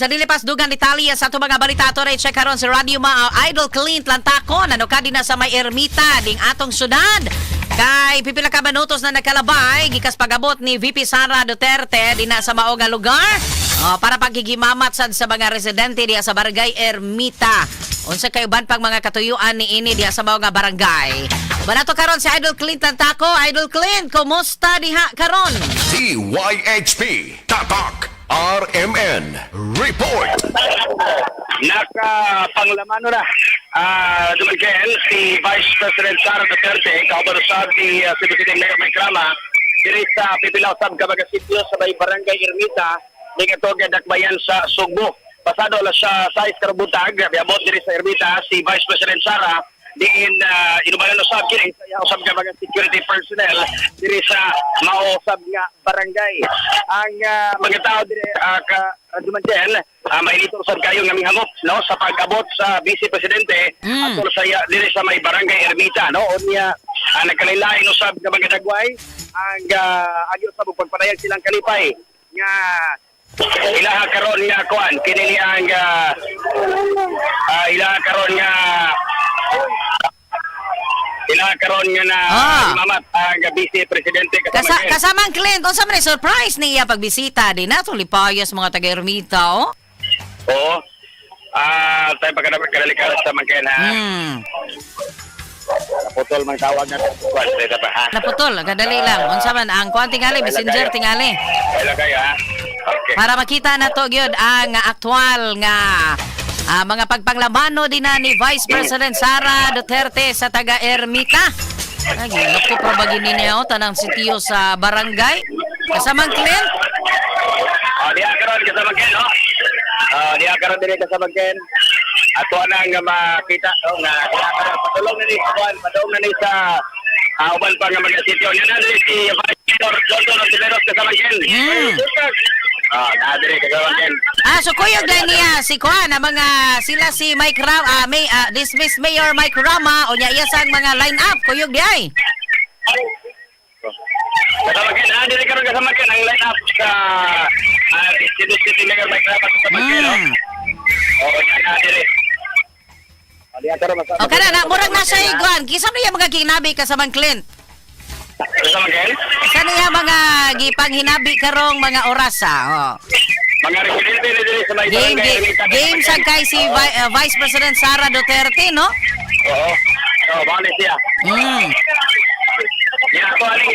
Sa dilipas dugang Italia sa itong mga balita ato na i-check karon si Radio Idol Clint Lantakon ano ka din na sa may ermita ding atong syudad. Kay pipila ka minutos na nakalabay gikas pagabot ni VP Sara Duterte din na sa mao nga lugar para paghigimamat sad sa mga residente diya sa barangay Ermita. Unsa kay uban pang mga katuyuan ni ini diya sa mao nga barangay. Banato karon si Idol Clint Lantako. Idol Clint, kumusta diha karon? DYHP Tatak RMN Report. Nakapanglaman na dumagen si Vice President Sara Duterte kaubarusab si President Mayor Mike Rama diri sa Pipilaw sab Kabaga Sitio sa may barangay Ermita ning itoga dakbayan sa Sugbo. Pasado la siya sa Iskarbutag biabot diri sa Ermita si Vice President Sara diin inubalan usab kini sa usab ka mga security personnel diri sa mao usab nga barangay. Ang mga tao diri dumagen mainito usab kayo nga mihangop no sa pag-abot sa Vice Presidente atol sa diri sa may barangay Ermita no unya nagkalilain usab nga mga dagway ang agyo sa pagpanayag silang kalipay nga ilaha karon nga kuan kini ang ilaha karon nga karon nga na mamat ang Vice Presidente kasamang Clint, unsa man surprise niya pagbisita din nato lipayas mga taga Ermita oh. Oo. Tayo pagkadapat kadalikalas sa mangken ha. Naputol man tawag na kuan ha. Naputol, kadali lang. Unsa man ang kuan tingali messenger tingali. Wala kayo ha. Okay. Para makita na to gyud ang aktual nga mga pagpanglabano din na ni Vice President Sara Duterte sa taga Ermita. Nagilap ko probagin ninyo tanang sitio sa barangay. Kasamang Clint. Diya karon kasama ken no. Diya karon diri kasama ken. Ato na nga makita nga patulong na ni kuan, patulong na ni sa uban pa nga mga sitio. Yan na si Vice President Ontiveros kasama ken. Nadiri kasama ken. So kuyog na niya si Kuan mga sila si Mike Rama, dismiss Mayor Mike Rama o niya iya sang mga line up kuyog di ay. Kasama ken, diri karon kasama ken ang line up sa City Mayor Mike Rama kasama ken no. Nadiri. O kana na murag na siya iguan. Kisa niya mga ginabi kasamang Clint. Kasama ken? Sa niya mga gipanghinabi karong mga orasa. Mga residente na diri sa may barangay Ermita. Game sa kay si Vice President Sara Duterte, no? Oo. Bali siya. Yan ako aling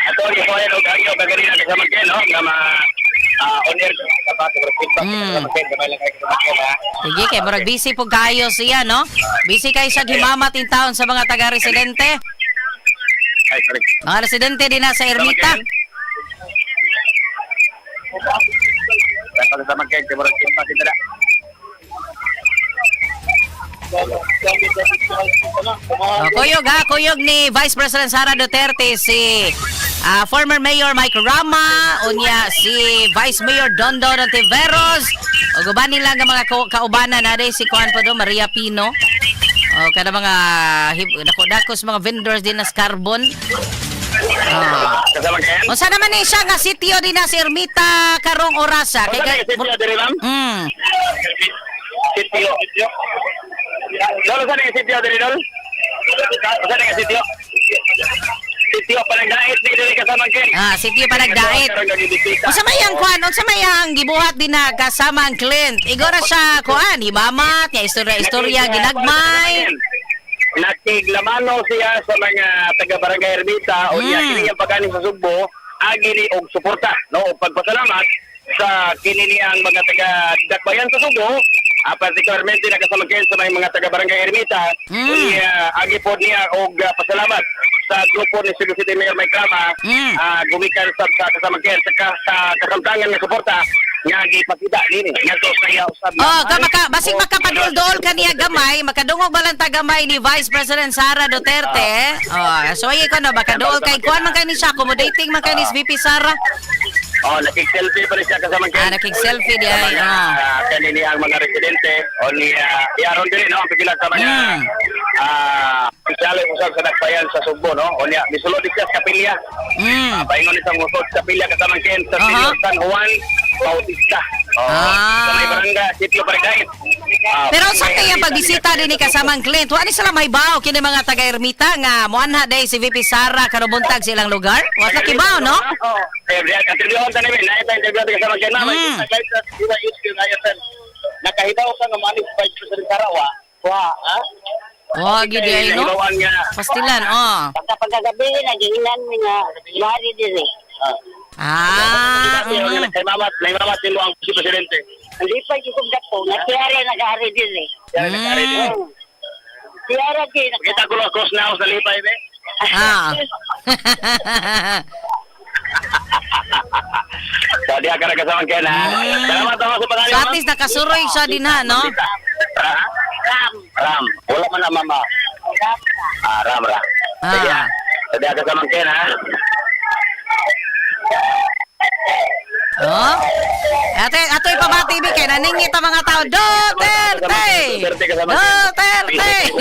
ato ni Kuya og agyo kagari na kasama ken no nga on air sa bato feedback kasama ken gamay lang kay kasama ko ha. Sige kay murag busy pug kayo siya, no? Busy kay sa gimamat in town sa mga taga-residente. Ay, sorry. Mga residente din na sa Ermita. Kasama ken kay murag feedback kita. Kuyog ni Vice President Sara Duterte si former Mayor Mike Rama unya si Vice Mayor Dondon Ontiveros ug uban nila nga mga kaubanan na si Juan Podo Maria Pino o kada mga dako-dakos mga vendors din na carbon. Kasama ken? O sana man siya nga sitio din na si Ermita karong orasa Kay sitio diri ma'am? Sitio. Dolo sa nga sitio diri dol? Sa nga sitio? Sitio Panagdait diri kasama ken. Sitio Panagdait. Unsa may ang kuan, unsa may ang gibuhat din na kasama ang Clint. Igora siya kuan, himamat, nya istorya ginagmay. Nakiglamano siya sa mga taga-barangay Ermita o niya kini ang pagani sa Sugbo agi ni og suporta no og pagpasalamat sa kini ang mga taga-dakbayan sa Sugbo particularmente nakasama ken sa mga taga-barangay Ermita o niya agi po niya og pasalamat sa grupo ni City Mayor Mike Rama gumikan sa kasama ken sa kasamtangan nga suporta nga gipakita nini ngadto saya usab basig makapadul-dol kaniya gamay makadungog balanta gamay ni Vice President Sara Duterte so ay ko na makadul kay kuan man kay ni siya accommodating man kay ni VP Sara nakig-selfie pa rin siya kasama ken nakig-selfie di ay kanini ang mga residente o ni iaron diri no pipila sa mga opisyales usab sa dakbayan sa Sugbo no o niya misulod siya sa kapilya paingon isang musod sa kapilya kasama ken sa San Juan Bautista. Ah. Sa may barangay, Sitio Barangay. Pero sa kaya pagbisita din ni kasamang Clint, wala ni sila may bao kini mga taga Ermita nga moanha day si VP Sara kanubuntag silang lugar. Wala kibaw no? Oo. Katribuhan ta namin, na ita interview ka sa mga mama. Diba issue na yan. Nakahitaw ka ng manis Vice President Sarawa. Ha? Oh, gid ay no. Hibawan nga. Pastilan, oh. Pagkagabi, nagihinan mo nga, lari din eh. Ah, May mama sino ang si Presidente. Hindi pa yung gato, natiyara nag-ari din eh. Tiyara din. Kita ko lang cross na ako sa lipay, be. Ah. So, di ka kasama ka na. Salamat ako sa pangalan. So at least nakasuroy siya din ha, no? Ram. Wala man na mama. Ram. Sige. Ah. So, di ka kasama ka na. Oh? Ato'y pabati bi kay naningit ang mga tao. Duterte! Duterte!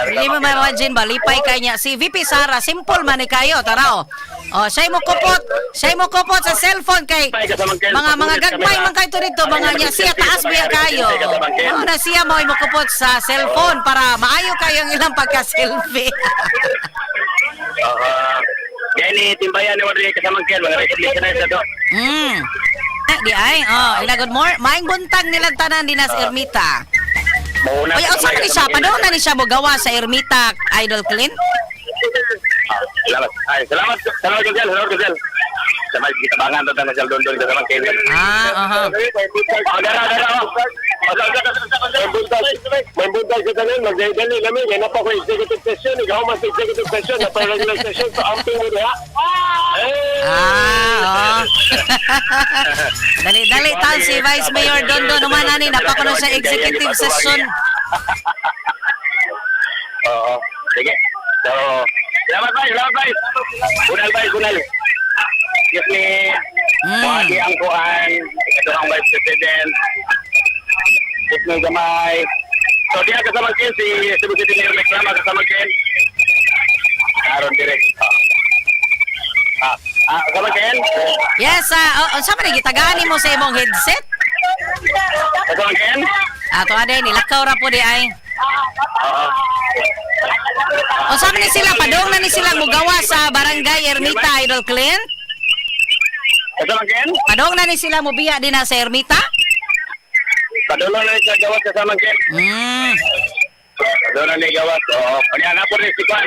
Hindi mo ma-imagine ba, lipay kay niya. Si VP Sara, simple man ni kayo, tara o. Oh, siya mo kupot sa cellphone kay mga gagmay man kayo dito, mga niya siya taas biya kayo. Oh, na siya mo kupot sa cellphone para maayo kayong ilang pagka-selfie. Yan timbayan ni Wadri kasama kayo, mga listeners na to. Di ay, ila good morning. Maing buntag nilang tanan din sa Ermita. Mauna. Oy, unsa man ni siya? Padung na ni siya mo gawa sa Ermita, Idol Clint? Salamat. Salamat Guzel. Sama kita bangan to tan Guzel don kasama kayo. May buntag sa tanan, magdali kami, yan pa ko executive session, ikaw mas executive session, na pa regular session, so amping mo diha. Dali tan si Vice Mayor Dondo naman ani napakuno sa executive session. Oo. Sige. So, salamat bye. Bunal. Excuse me. Wagi ang kuan, ito ang Vice President. Excuse me, gamay. So, diya kasama kayo si Cebu City Mayor Mekrama kasama kayo. Aaron direct. Kasama kayo? Yes, unsa man ni gitagaan mo sa imong headset? Kasama kayo? Ato ade nilakaw ra po di ay. Unsa man ni sila padung na ni sila mugawa sa Barangay Ermita, Idol Clint? Kasama kayo? Padung na ni sila mubiya din na sa Ermita? Padulo na siya gawas kasama kayo. Padulo na gawas. Oo. Kanya na po rin si Kwan.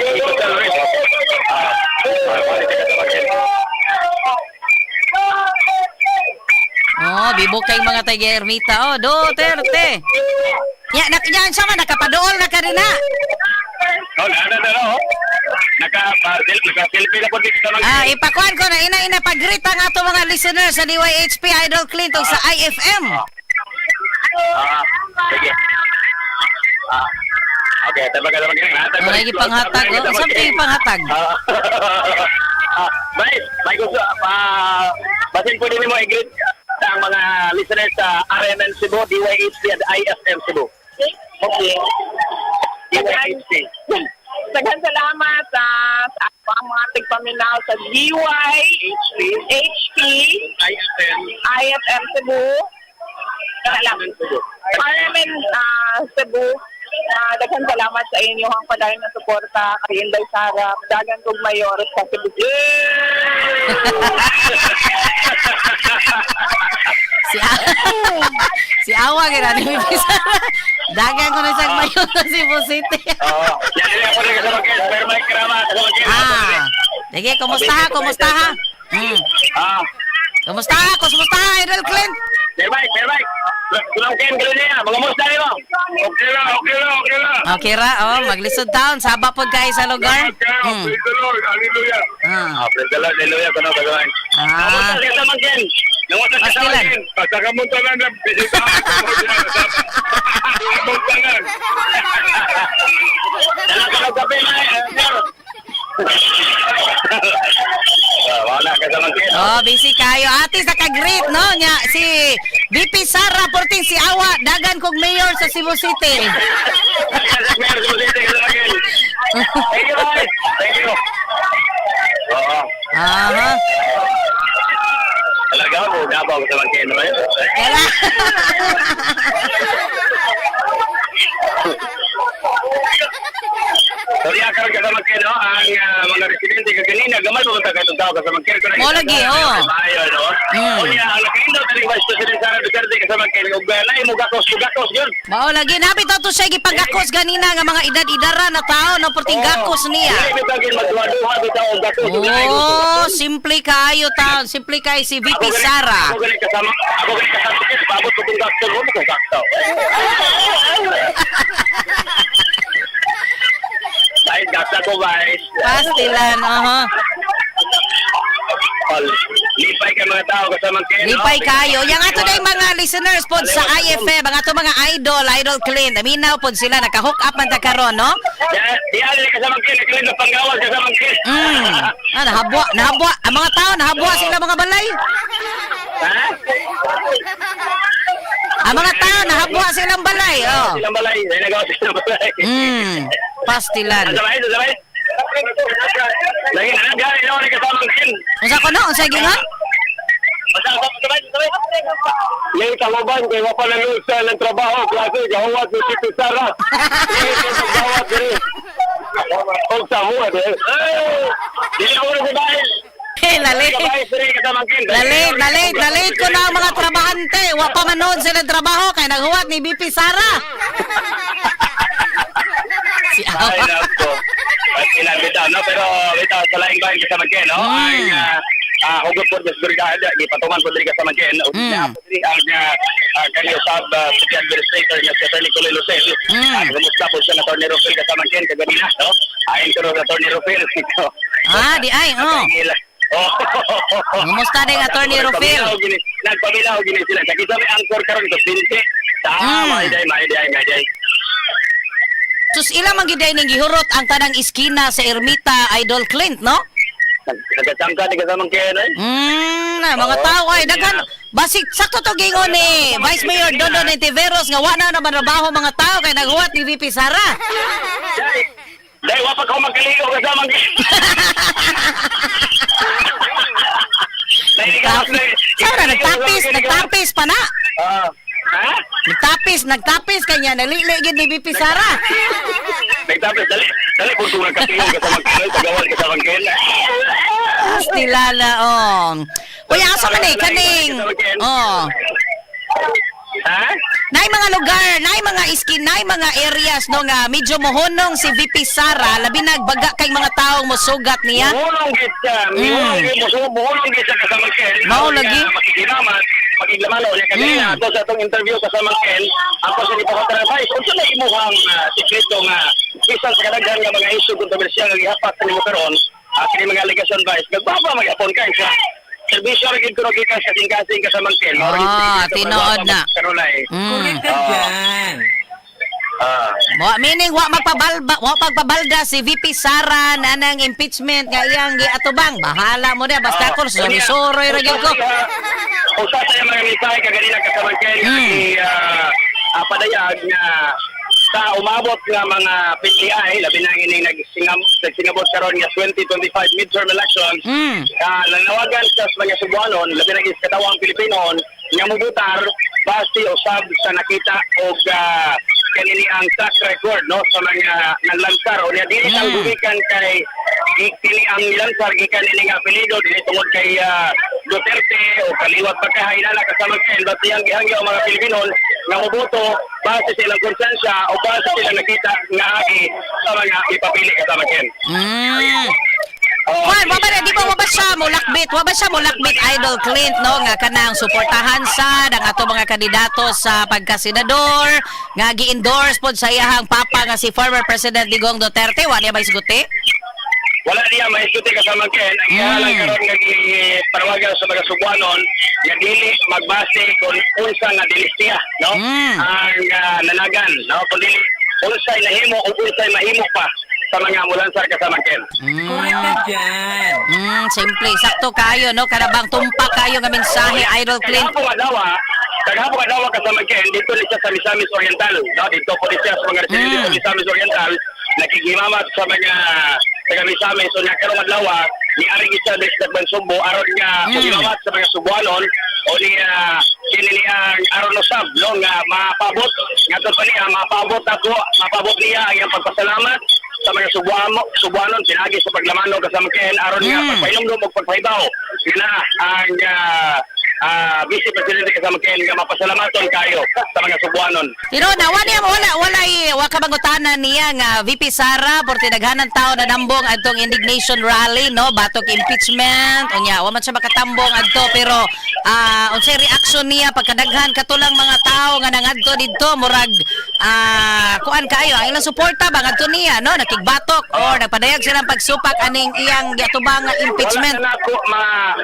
Oh, bibo kay mga taga Ermita. Oh, Duterte. Yan siya man, nakapadool na ka rin na. Naka-selfie na po dito sa mga... Ipakuan ko na, ina pag-greet ang ato mga listeners sa DYHP Idol Clint o sa IFM. Sige. Okay, tabaga naman ganyan. Lagi panghatag. Something panghatag. May gusto, basin po din mo i-greet sa mga listeners sa RMN Cebu, DYHP at IFM Cebu. Okay. DYHP. Daghang salamat sa mga tigpaminaw sa DYHP, IFM Cebu, Parliament Cebu. Daghang salamat sa inyong padayon na suporta kay Inday Sara, dagan kong mayor sa Cebu. Si Awa gina ni VP Sara. Dagan ko na siyang mayor sa Cebu City. Oo. Yan ako rin kasama kayo. Pero may karama. Sige, kumusta ha? Kumusta ha, Idol Clint? Merbay. Kulang kayo niya. Mga musta mo. Okay lang. Okay ra, maglisod taon. Saba po kayo sa lugar. Praise the Lord. Hallelujah. Praise the Lord. Hallelujah. Kuno kagawan. Kamusta kayo sa Mangken? Pastilan. Sa kamuntalan na bisitahan ko mo dyan. Kamuntalan. Dalang ka magkape na wala ka sa Mangken. Busy kayo. Atis naka-greet, no? Nya, si VP Sara Porting, si Awa, dagan kong mayor sa Cebu City. Thank you. Oo. Aha. Siargao o Davao sa Mangkin. Kaya Sorry, karon ka sa Mangkin, no? Ang mga residente kaganina, gamay po ka itong tao ka sa Mangkin. Mo lagi, oh. No? Kunya, ang nakindo sa Vice President Sara Duterte ka sa Mangkin, ug naay mo gatos yun. mao lagi nabi to siya gipagakos ganina nga mga edad-edara na tao no porting gakos niya. Dili bitagin magduha-duha bitaw og gatos. Oh, simple kayo ta, simple kay si VP Sara. Ako galing kasama, paabot ko itong gatos, huwag ko gatos. Dahil gasa ko, Vice. Pastilan, Lipay ka mga tao kasama kayo. Lipay kayo. Yang ato na yung mga listeners pod sa IFM, ang ato mga idol Clint. Aminaw pod sila, naka-hook up man ta karon, no? Di alin kasama kayo, nakilig na panggawas kasama kayo. Nahabwa. Ang mga tao, nahabwa sila mga balay. Ha? Ang mga tao, nahabwa silang balay, oh. Silang balay, ay nagawa silang balay. Pastilan. Sabay. Lagi na, gari na ako kasama kayo. Unsa ko no? Unsa gingon? Sabay. Yung taloban, kaya mapalalusa ng trabaho, klase, gawat ni Tito Sara. Yung gawat ni Huwag sa mua, Dili ako na si Baez. Lalit. Lalit ko na ang mga trabahante. Wa pa manood sila trabaho kay naghuwat ni BP Sara. Si Ay, nako. At kinabitaw, no? Pero bitaw sa laing bayan kasama kayo, no? Ang hugot po sa brigada, ipatuman po din kasama kayo. Ang kanyo sab city administrator niya si Atty. Colin Lucel. Gumusta po siya na Atty. Rufil kasama kayo kaganina, no? Ayon ko na Atty. Rufil. di ay, oh. Gumusta din Atty. Rufil? Nagpabilaw gini sila. Kasi sabi angkor karon ito, pinti. Maiday. Sus ilang magiday ning gihurot ang tanang iskina sa Ermita Idol Clint, no? Nagkatangka, di kasamang kayo, no? Mga tao ay daghan basik sakto to gingon ni Vice Mayor Dondon Nitiveros nga wa na naman trabaho mga tao kay naghuwat ni VP Sara. Dahil wapa ko magkaligo kasamang kayo. Sara, nagtapis pa na. Ha? Nagtapis kanya, naliligid ni BP Sara. Nagtapis, dali kung tunang katingin kasamang kayo, tagawal kasamang kayo. Stilala, oh. Kuya, asa man kaning, oh. Ha? Nay mga lugar, nay mga iskin, nay mga areas no nga medyo mohonong si VP Sara, labi nagbaga kay mga taong mosugat niya. Buhulong gitsa, buhulong gitsa kasamang kayo. Mao lagi. Magiglaman o niya kanina ato sa itong interview kasama Ken ako sa ipakotara Vice kung saan na imuhang sikreto nga isang sa kadaghan nga mga issue kontrobersyal nga gihapat sa nimo karon kini mga allegation Vice nagbaba mag-apon kay sa serbisyo rin ko gikas kasing-kasing kasama Ken tinood na Correct ka dyan. Meaning wa pagpabalda si VP Sara na ng impeachment nga iyang giatubang. Bahala mo na basta ko soroy ra gyud ko. Usa sa mga misay kaganina kasama Ken padayag nga sa umabot nga mga PTI labi na ining nagsingabot karon nga 2025 midterm elections nanawagan sa mga Cebuanon labi na is katawang Pilipino nga mobutar base usab sa nakita og kanini ang track record no sa mga naglansar o niya dili ang gumikan kay kini ang nilansar gikan ini nga apelyido dili tungod kay Duterte o kaliwat pagkahainala kasama kay basta yang gihangyo mga Pilipino nga moboto base sa ilang konsensya o base sila nakita nga agi sa mga ipapili kasama kay Juan, di ba siya mulakbit Idol Clint no nga kanang suportahan sa ang ato mga kandidato sa pagkasenador nga gi-endorse pod sa iyahang papa nga si former President Digong Duterte wa niya ba isguti? Wala niya maisuti kasama Ken ang ihalang karon nga parawagan sa mga Cebuanon nga dili magbase kung unsa nga dilistiya no ang nanagan no kun dili unsay nahimo o unsay mahimo pa sa mga ambulansar kasama Ken. Correct ka dyan. Simple. Sakto kayo, no? Karabang tumpak kayo nga mensahe, Idol Clint. Kaghapon adawa kasama Ken, dito ni siya sa Misamis Oriental. No? Dito po siya sa mga residente sa Misamis Oriental. Nakikimamat sa mga taga Misamis. So, karong adlaw, ni Aring Isa District Bansumbo aron nga pagilawat sa mga Subuanon o ni ang aron usab no nga mapabot ngadto pa niya mapabot niya ang iyang pagpasalamat sa mga Subuanon pinagi sa paglamano kasama ken aron nga pagpailom og pagpahibaw sila ang Vice Presidente kasama ken nga mapasalamaton kayo sa mga Subuanon. Pero wala kabangutanan niya nga VP Sara por tinaghanan tao na nambong adtong indignation rally no batok impeachment unya wa man siya makatambong adto pero unsay reaction niya pagkadaghan katulang mga tao nga nangadto didto murag kuan kayo ang ilang suporta ba ngadto niya no nakigbatok or nagpadayag silang pagsupak aning iyang giatubang nga impeachment.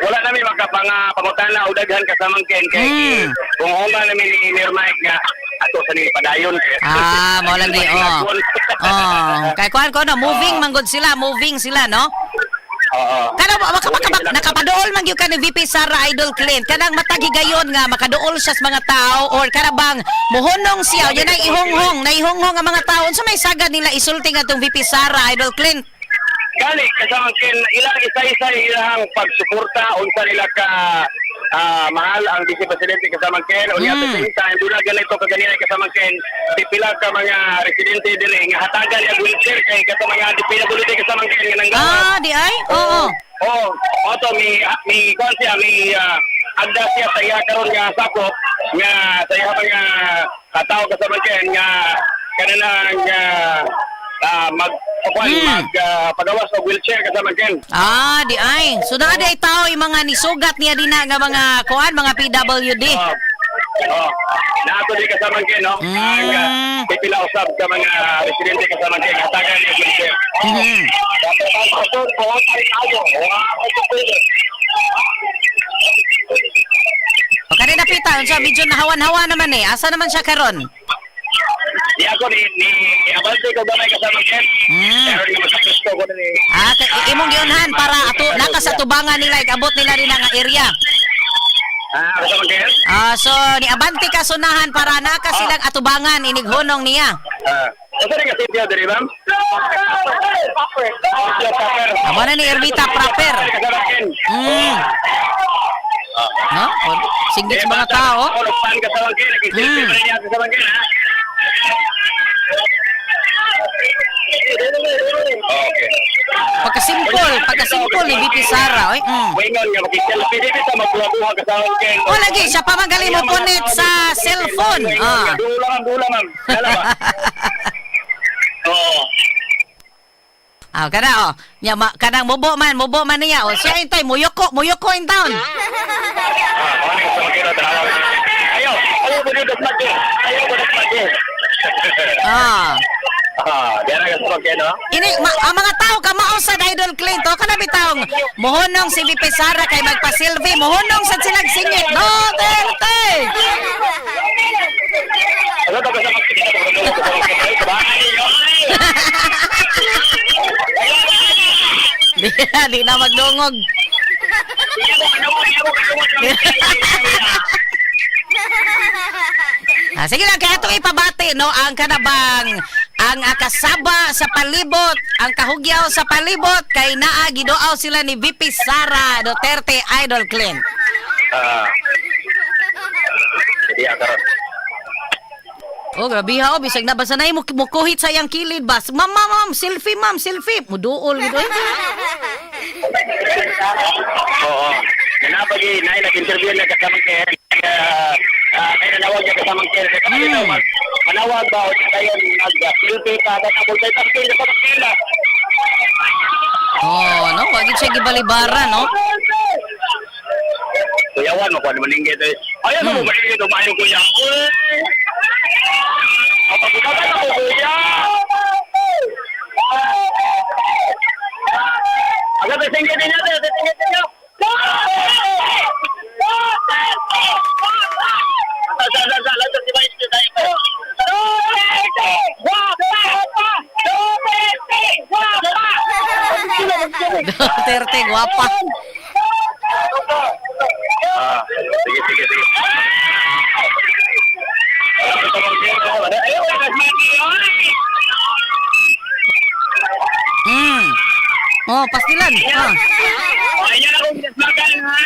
Wala namin makapangutana o daghan kasama ken kay kung human namin ni Mayor Mike nga ato sa nila padayon. Mo lang di kay kuan ko no moving sila no. Kana nakapaduol man gyud ka ni VP Sara Idol Clint kanang matagigayon nga makaduol siya sa mga tao or kana bang muhunong siya yan ay ihonghong ang mga tao unsa may sagad nila isulti nga tong VP Sara Idol Clint. Gani kasama ken ilang isa-isa ilang pagsuporta unsa nila ka mahal ang Vice Presidente kasama ken unya at the same time dula ganito kaganina kasama ken pipila ka mga residente dire nga hatagan ang wheelchair kay kasama mga dipilability kasama ken nga nanggawa. Di ay? Oo. Oto mi konsiya mi agda siya sa iya karon nga sakop nga sa iya mga katao kasama ken nga kanang pagawas og wheelchair kasama ken. Di ay. So na ay tao yung mga nisugat niya din nga mga kuan mga PWD. Nato di kasama ken no. Ang pipila usab ka mga residente kasama ken hatagan og wheelchair. O kanina pita unsa medyo nahawan-hawa naman asa naman siya karon? Di ako ni abante ko gamay kasama ken. Pero ni masakristo ko ni. Imong giunhan para nakas atubangan nila ikabot nila din ang area. Kasama ken? So ni abante ka sunahan para nakas silang atubangan inighunong niya. Kasi nga sitio diri ma'am. Amo na ni Ermita proper. Kasama ken. No? Singgit sa mga tao. Pan kasama ken, nagsilbi pa niya kasama ken ha. Okay. Pagka-simple ni VP Sara, oy. Wingon nga makikilpi dito sa magbuha kasama ken. O lagi siya pa magaling mo punit sa cellphone. Dula ma'am. Dala ba? Kana nya kanang mubo man niya. O siya intay muyoko in town. Ayo mo dito magge. Diyan nga sa no? Ini ang mga tao ka mao sa Idol Clint o kana bitawng mohonong si VP Sara kay magpa-selfie mohonong sa silang singit. No, terte. Ano ba sa Di na magdungog. Sige lang, kaya itong ipabati, no? Ang kanabang, ang kasaba sa palibot, ang kahugyaw sa palibot, kay naagidoaw sila ni VP Sara Duterte Idol Clint. Hindi akaron. Oh, grabe ha, bisag na basa na yung mukuhit sa iyang kilid ba? Ma'am, selfie. Muduol gito eh. Oo. Napagi nag-interview na kasama kay kaya nanawag niya kasama kay manawag ba o tayo nag-selfie ka at ako tayo tapos na pagkila. No? Wag siya gibalibara, no? Kuyawan mo kung ano malinggit eh. Ayaw mo malinggit, umayo kuya. Kapag-kapag ako kuya! Agad ay singgit din natin, Duterte, guwapa. Sige. Oh, pastilan. Oh. Ayan ako ginasmagan ha.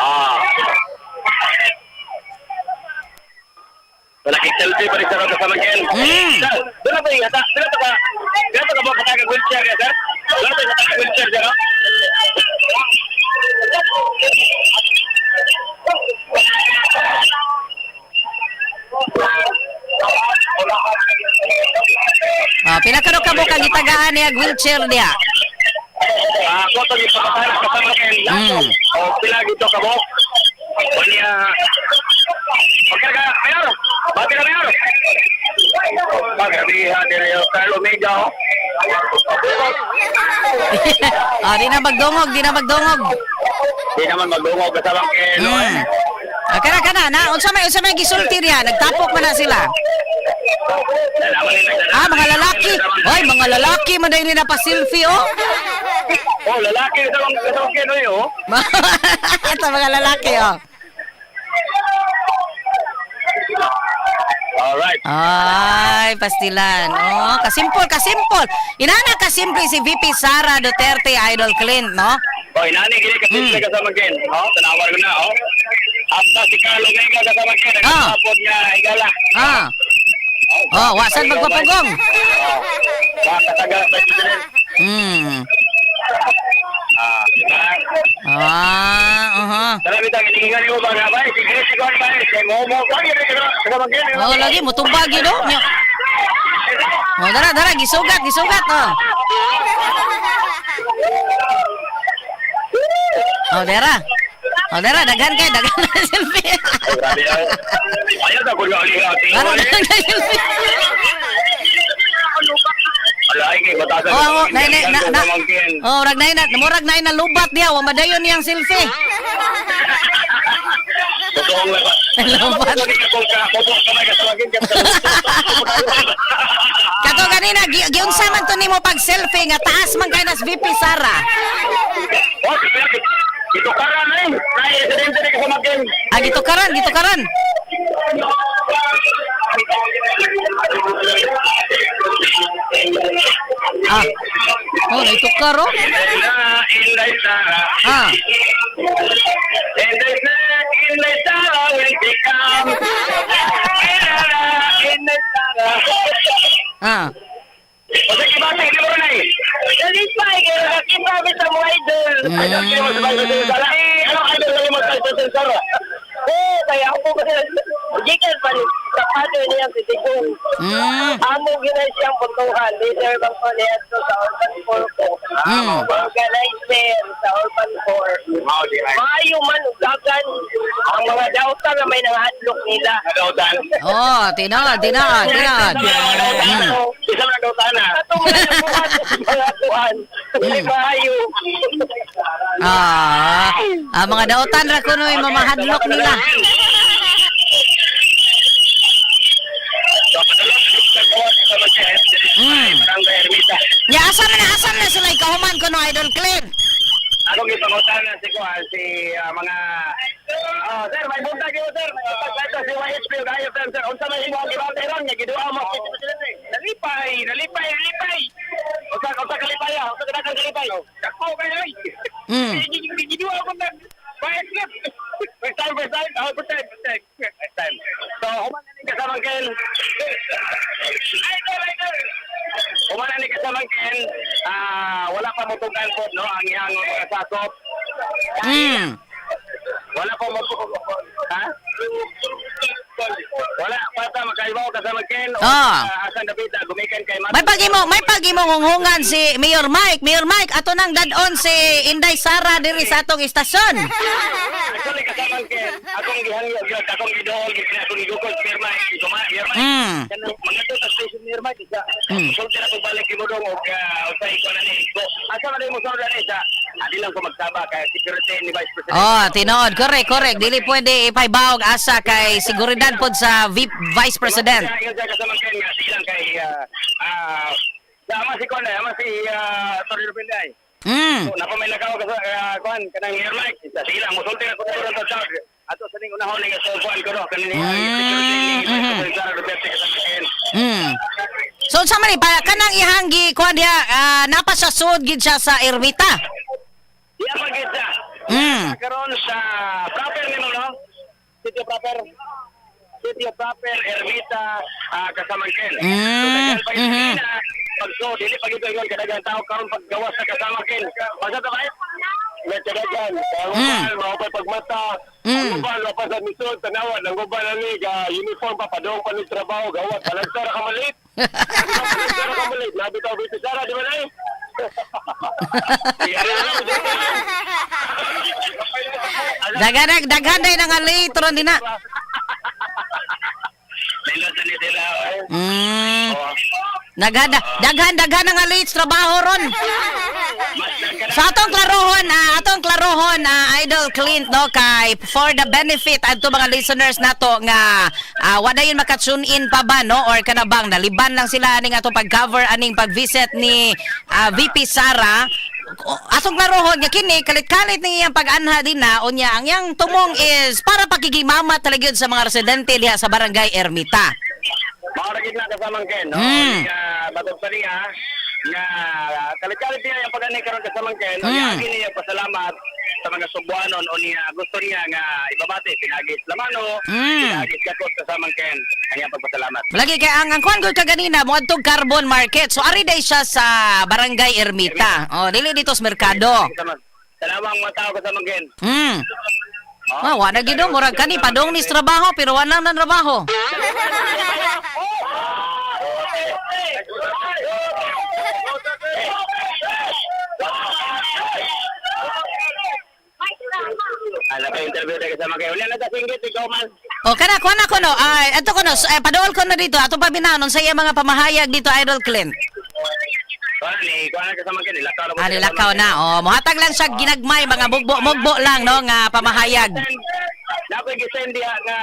Ah. Malaki selfie pa rin sa rata sa magyan. Doon na ba yung hata? Doon na ka ba katagang wheelchair ya, sir? Doon na ba yung katagang wheelchair, sir? No? Pinakano ka mo kang itagaan niya wheelchair niya. Ako ito yung pagkakalas kasama kayo. O pilagi ito ka mo. O niya. Okay ka, mayor. Bati ka, mayor. Magabihan nila yung Carlo Mega. Di na magdungog, di na magdungog. Di naman magdungog kasama kayo. Kana na, unsa may gisulti niya, nagtapok man na sila. Mga lalaki. Oy, mga lalaki man dahil na pa selfie oh. Oh, lalaki kasama kayo yun. Ito mga lalaki oh. Alright. Ay, pastilan. Oh, kasimpol. Inana kasimple si VP Sara Duterte Idol Clint, no? O, inani gini kasi kasama kayo. O, tanawar ko na, o. Hasta si Carlo Mega kasama kayo. Nagkakapod niya, igala. Oh, wasan magpapagong. Kataga, President. Salamat ang inihingan niyo ba nga ba? Sige, sige, ba? Sige, mo. Kasama kayo. Oh, lagi mo tumbag yun, no? Oh, dara, gisugat, oh. Oh, dara, daghan na selfie. Grabe yan. Ayaw na, kulo alihat. Dara, daghan na selfie. Alay, kay batasan. Murag na lubat diya, wa madayon niyang selfie. Totoo lang ba? Lubat. Kato ganina, giunsa man to nimo pag selfie nga taas man kay nas VP Sara. Oh, ito karan eh. Nay, residente ni kasama kayo. Gitukaran. Oh, naitukar oh. Inday Sara. Inday Sara will become. Inday Sara. O sige, bata, hindi mo rin ay. Nalipay, kaya nakita sa mga idol. Ano idol na yung mga Sara? Oo, kaya ako kasi gikan pa rin. Sa father niya si Tigong. Amo gina siyang puntuhan. Leader bang po niya sa Urban 4 ko. Organizer sa Urban 4. Maayo man, ugagan. Ang mga dautan na may nanghadlok nila. Dautan? Oh, tinaan. Isa na dautan na. Katong mga tuhan. Maayo. Mga dautan ra kuno yung mamahadlok nila. Ya, asan na sila ikahuman ko no Idol Clint. Ako gipangutan na si mga sir, may buntag yun sir. Ito si YHP kayo sir. Unsa may imo ang ibang teron nga giduha mo Nalipay. Unsa kalipay? Unsa kadang kalipay? Dako kay ay. Giduha ko na. First time. So, human na ni kasamang Ken. Human na ni kasamang Ken. Wala pa mutugan po, no? Ang iyang mga sakop. Wala pa mutugan. Ha? Wala pa ta makaibaw kasamang Ken. Asan David, gumikan kay Mat. May pagimo ngungungan si Mayor Mike. Mayor Mike, ato nang dadon si Inday Sara diri sa atong istasyon. Actually, kasamang Ken, akong gihangyo, akong gidool, akong gigugol, Mayor Mike, Mayor Mike. Mga to sa station Mayor Mike, sulti na kong balik imodong o usay ko na ni. Asa man mo sa rin sa, adi lang ko magsaba kay security ni Vice President. Oh, tinood. Correct. Dili pwede ipaibawag asa kay seguridad pod sa Vice President. Yung kasamang Ken nga, silang kay, ama si Konday, ama si Torino Pinday. Napa may nakaw ka sa kuan kanang Mayor Mike sa sila mo sulti na ko sa tawag ato sa ning unahon ning sa kuan ko no kanini security ni Sara Duterte sa Ken. So sa man kanang ihanggi kuan diha napa sa sud gid siya sa ermita. Iya pagkita. Karon sa proper nimo no? City proper Ermita Kasamangken. Pagso dili pagito ingon kadagang tao karon paggawas sa Kasamangken. Basta ta ba? Nagkadagan. Mao pa pagmata. Ang balo pa sa misod tanawan ang gobal ani ga uniform pa padong pa ni trabaho gawat talagsara ka malit. Talagsara ka malit. Labi ta bitisara di ba nay? Daghan day nga late ron din na. Daghan nga late trabaho ron. Sa atong klarohon Idol Clint no kay for the benefit adto mga listeners nato nga wala yun maka-tune in pa ba no or kanabang naliban lang sila aning atong pag-cover aning pag-visit ni VP Sara. Atong klarohon nga kini kalit-kalit ning iyang pag-anha din na unya ang yang tumong is para pakigimama talaga yun sa mga residente diha sa Barangay Ermita. Mauragin na Kasamangken no. Batog sa niya nga kalit-kalit niya yung pag-anay karon Kasamangken unya kini niya pasalamat sa mga Subuanon o niya gusto niya nga ibabati pinagis Lamano pinagis Kakos Kasamangken kanya pagpasalamat. Lagi kay ang kuan ko kaganina mo adtong Carbon Market. So ari day siya sa Barangay Ermita. Oh, dili dito sa merkado. Dalawang mga tao Kasamangken. Wala gid murag kani padong ni trabaho pero wala nang trabaho. Ala ka interview tayo kasama kayo. Wala na kasingit ikaw man. O kana kuan ako no. Ay ato ko no paduol ko na dito ato pa binanon sa iya mga pamahayag dito Idol Clint. Kuan kasama kayo nilakaw na. Nilakaw na. Mohatag lang siya ginagmay mga mugbo lang no nga pamahayag. Dapat gisend diha nga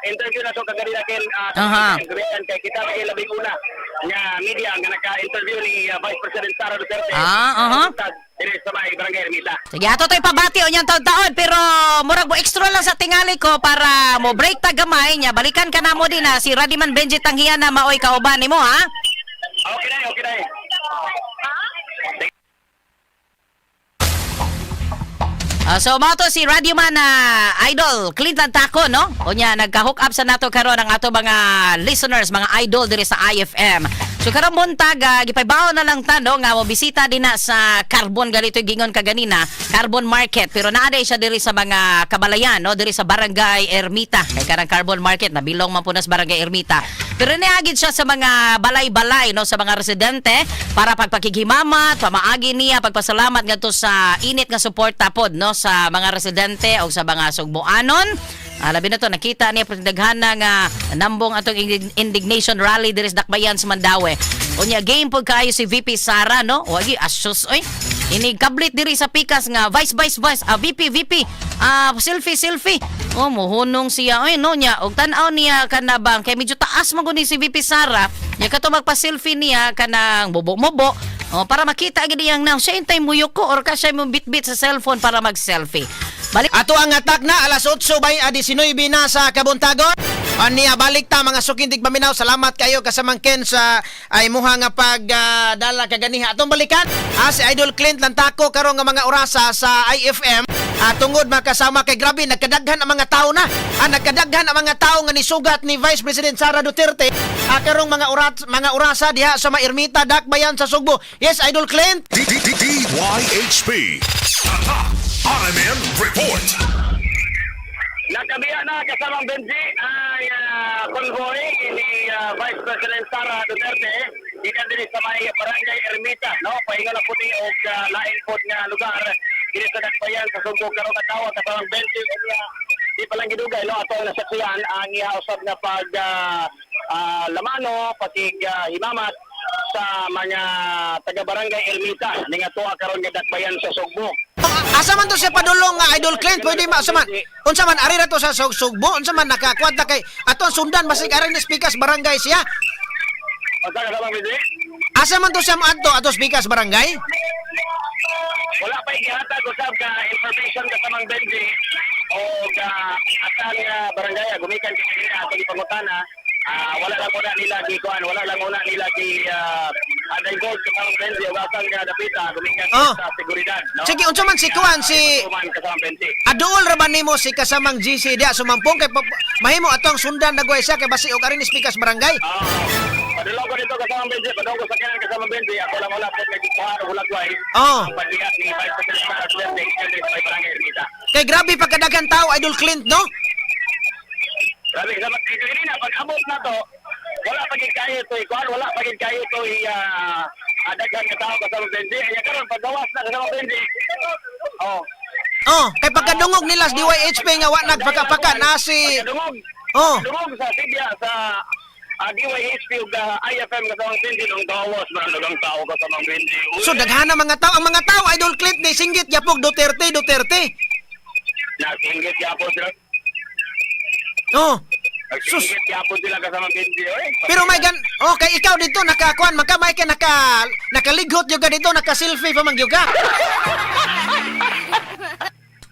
interview na to kaganina ken kay kita kay labing una nga media nga naka-interview ni Vice President Sara Duterte. Dili sa Barangay Ermita. Sige, ato to'y pabati o niyang taon-taon pero murag mo extra lang sa tingali ko para mo break ta gamay niya. Balikan ka na mo din si Radiman Benji Tanghian na maoy kauban nimo ha. Okay na. So mao to si Radioman Idol Clint Lantako no. O niya nagka-hook up sa nato karon ang ato mga listeners, mga idol diri sa IFM. So karon buntag gipaybaw na lang ta no nga mo bisita din na sa Carbon ganito gingon kaganina, Carbon Market pero naa siya diri sa mga kabalayan no diri sa Barangay Ermita. Kay karang Carbon Market nabilong man punas Barangay Ermita. Pero niagid siya sa mga balay-balay no sa mga residente para pagpakigimamat, pamaagi niya pagpasalamat ngadto sa init nga suporta pod no sa mga residente o sa mga Sugboanon. Labi na to, nakita niya pagdaghan nga nambong atong indignation rally diri sa Dakbayan sa Mandaue. Unya game po kayo si VP Sara no. Wagi asus oy. Ini kablit diri sa pikas nga vice VP selfie. Muhunong siya oy no nya og tan-aw niya kanabang kay medyo taas man guni si VP Sara. Nya kato magpa-selfie niya kanang bobo-mobo. Para makita gid iyang now siya intay muyok ko or ka siya mo bit-bit sa cellphone para mag-selfie. Balik ato ang atak na alas 8:19 na sa Kabuntagon. Niya balik ta mga sukintig paminaw. Salamat kayo kasamangken sa ay muha nga pagdala kaganiha. Atong balikan si Idol Clint Lantako karon nga mga orasa sa IFM. Tungod makasama kay grabe nagkadaghan ang mga tao na. Nagkadaghan ang mga tao nga nisugat ni Vice President Sara Duterte. Karong mga orasa diha sa Ermita Dakbayan sa Sugbo. Yes, Idol Clint. DYHP RMN Report. Nakabiya na kasamang Benji ay convoy ni Vice President Sara Duterte dito din sa may Barangay Ermita no pahinga na puti og lain pod nga lugar dito sa Dakbayan sa Sugbo karon katawa kasamang Benji di pa lang gidugay no ato nasaksihan ang usab na pag lamano pati himamat sa mga taga-Barangay Ermita ning atoa karon nga Dakbayan sa Sugbo. Asa man to siya padulong nga Idol Clint pwede unsa man ari ra to sa Sugbo unsa man nakakwanta kay aton sundan basig ari ni Spikas Barangay siya. Asa ka ba Benji? Asa man to siya maadto ato Spikas Barangay? Wala pa igihatag usab ka information kasamang Benji o atang barangay gumikan kanina atong ipangutana wala lang muna nila kikuan, wala lang muna nila divulge kasama Benji o asang dapita gumikan Oh. sa seguridad, no? Sige, unsa man si kuan si Tuman kasama Benji. Aduol ra ba nimo si kasamang GC dia sumampong kay mahimo atong sundan dagway siya kay basi og arin speakers barangay. Padulong ko dito kasama Benji, padulong ko sa kanan kasama Benji, ako lang wala po nagkuhan o hulagway. Oh. Ang pagbigat ni Vice President Sara Duterte, ikan din sa may barangay Ermita. Kay grabe pagkadagan tao Idol Clint no? Sabi ka naman, kanina, pag abot na to, wala pagig kayo to, ikuan, wala pagig kayo to, daghan nga tao kasama Benji. Ay, karon paggawas na kasama Benji. Oh. Oh, kay pagkadungog nila sa DYHP nga wa nagpaka-paka na si Dungog. Oh. Dungog sa Sibya, sa DYHP ug IFM kasama Benji, nung gawas, marang tao kasama Benji. So daghana mga tao, ang mga tao Idol Clint ni singgit yapog Duterte. Nasinggit yapon sila. Oh. Nagsinggit yapon sila kasama Benji. Oy. Pero may okay, ikaw dito nakakuan may ka nakalighot yung ka dito, naka-selfie pa man yung ka.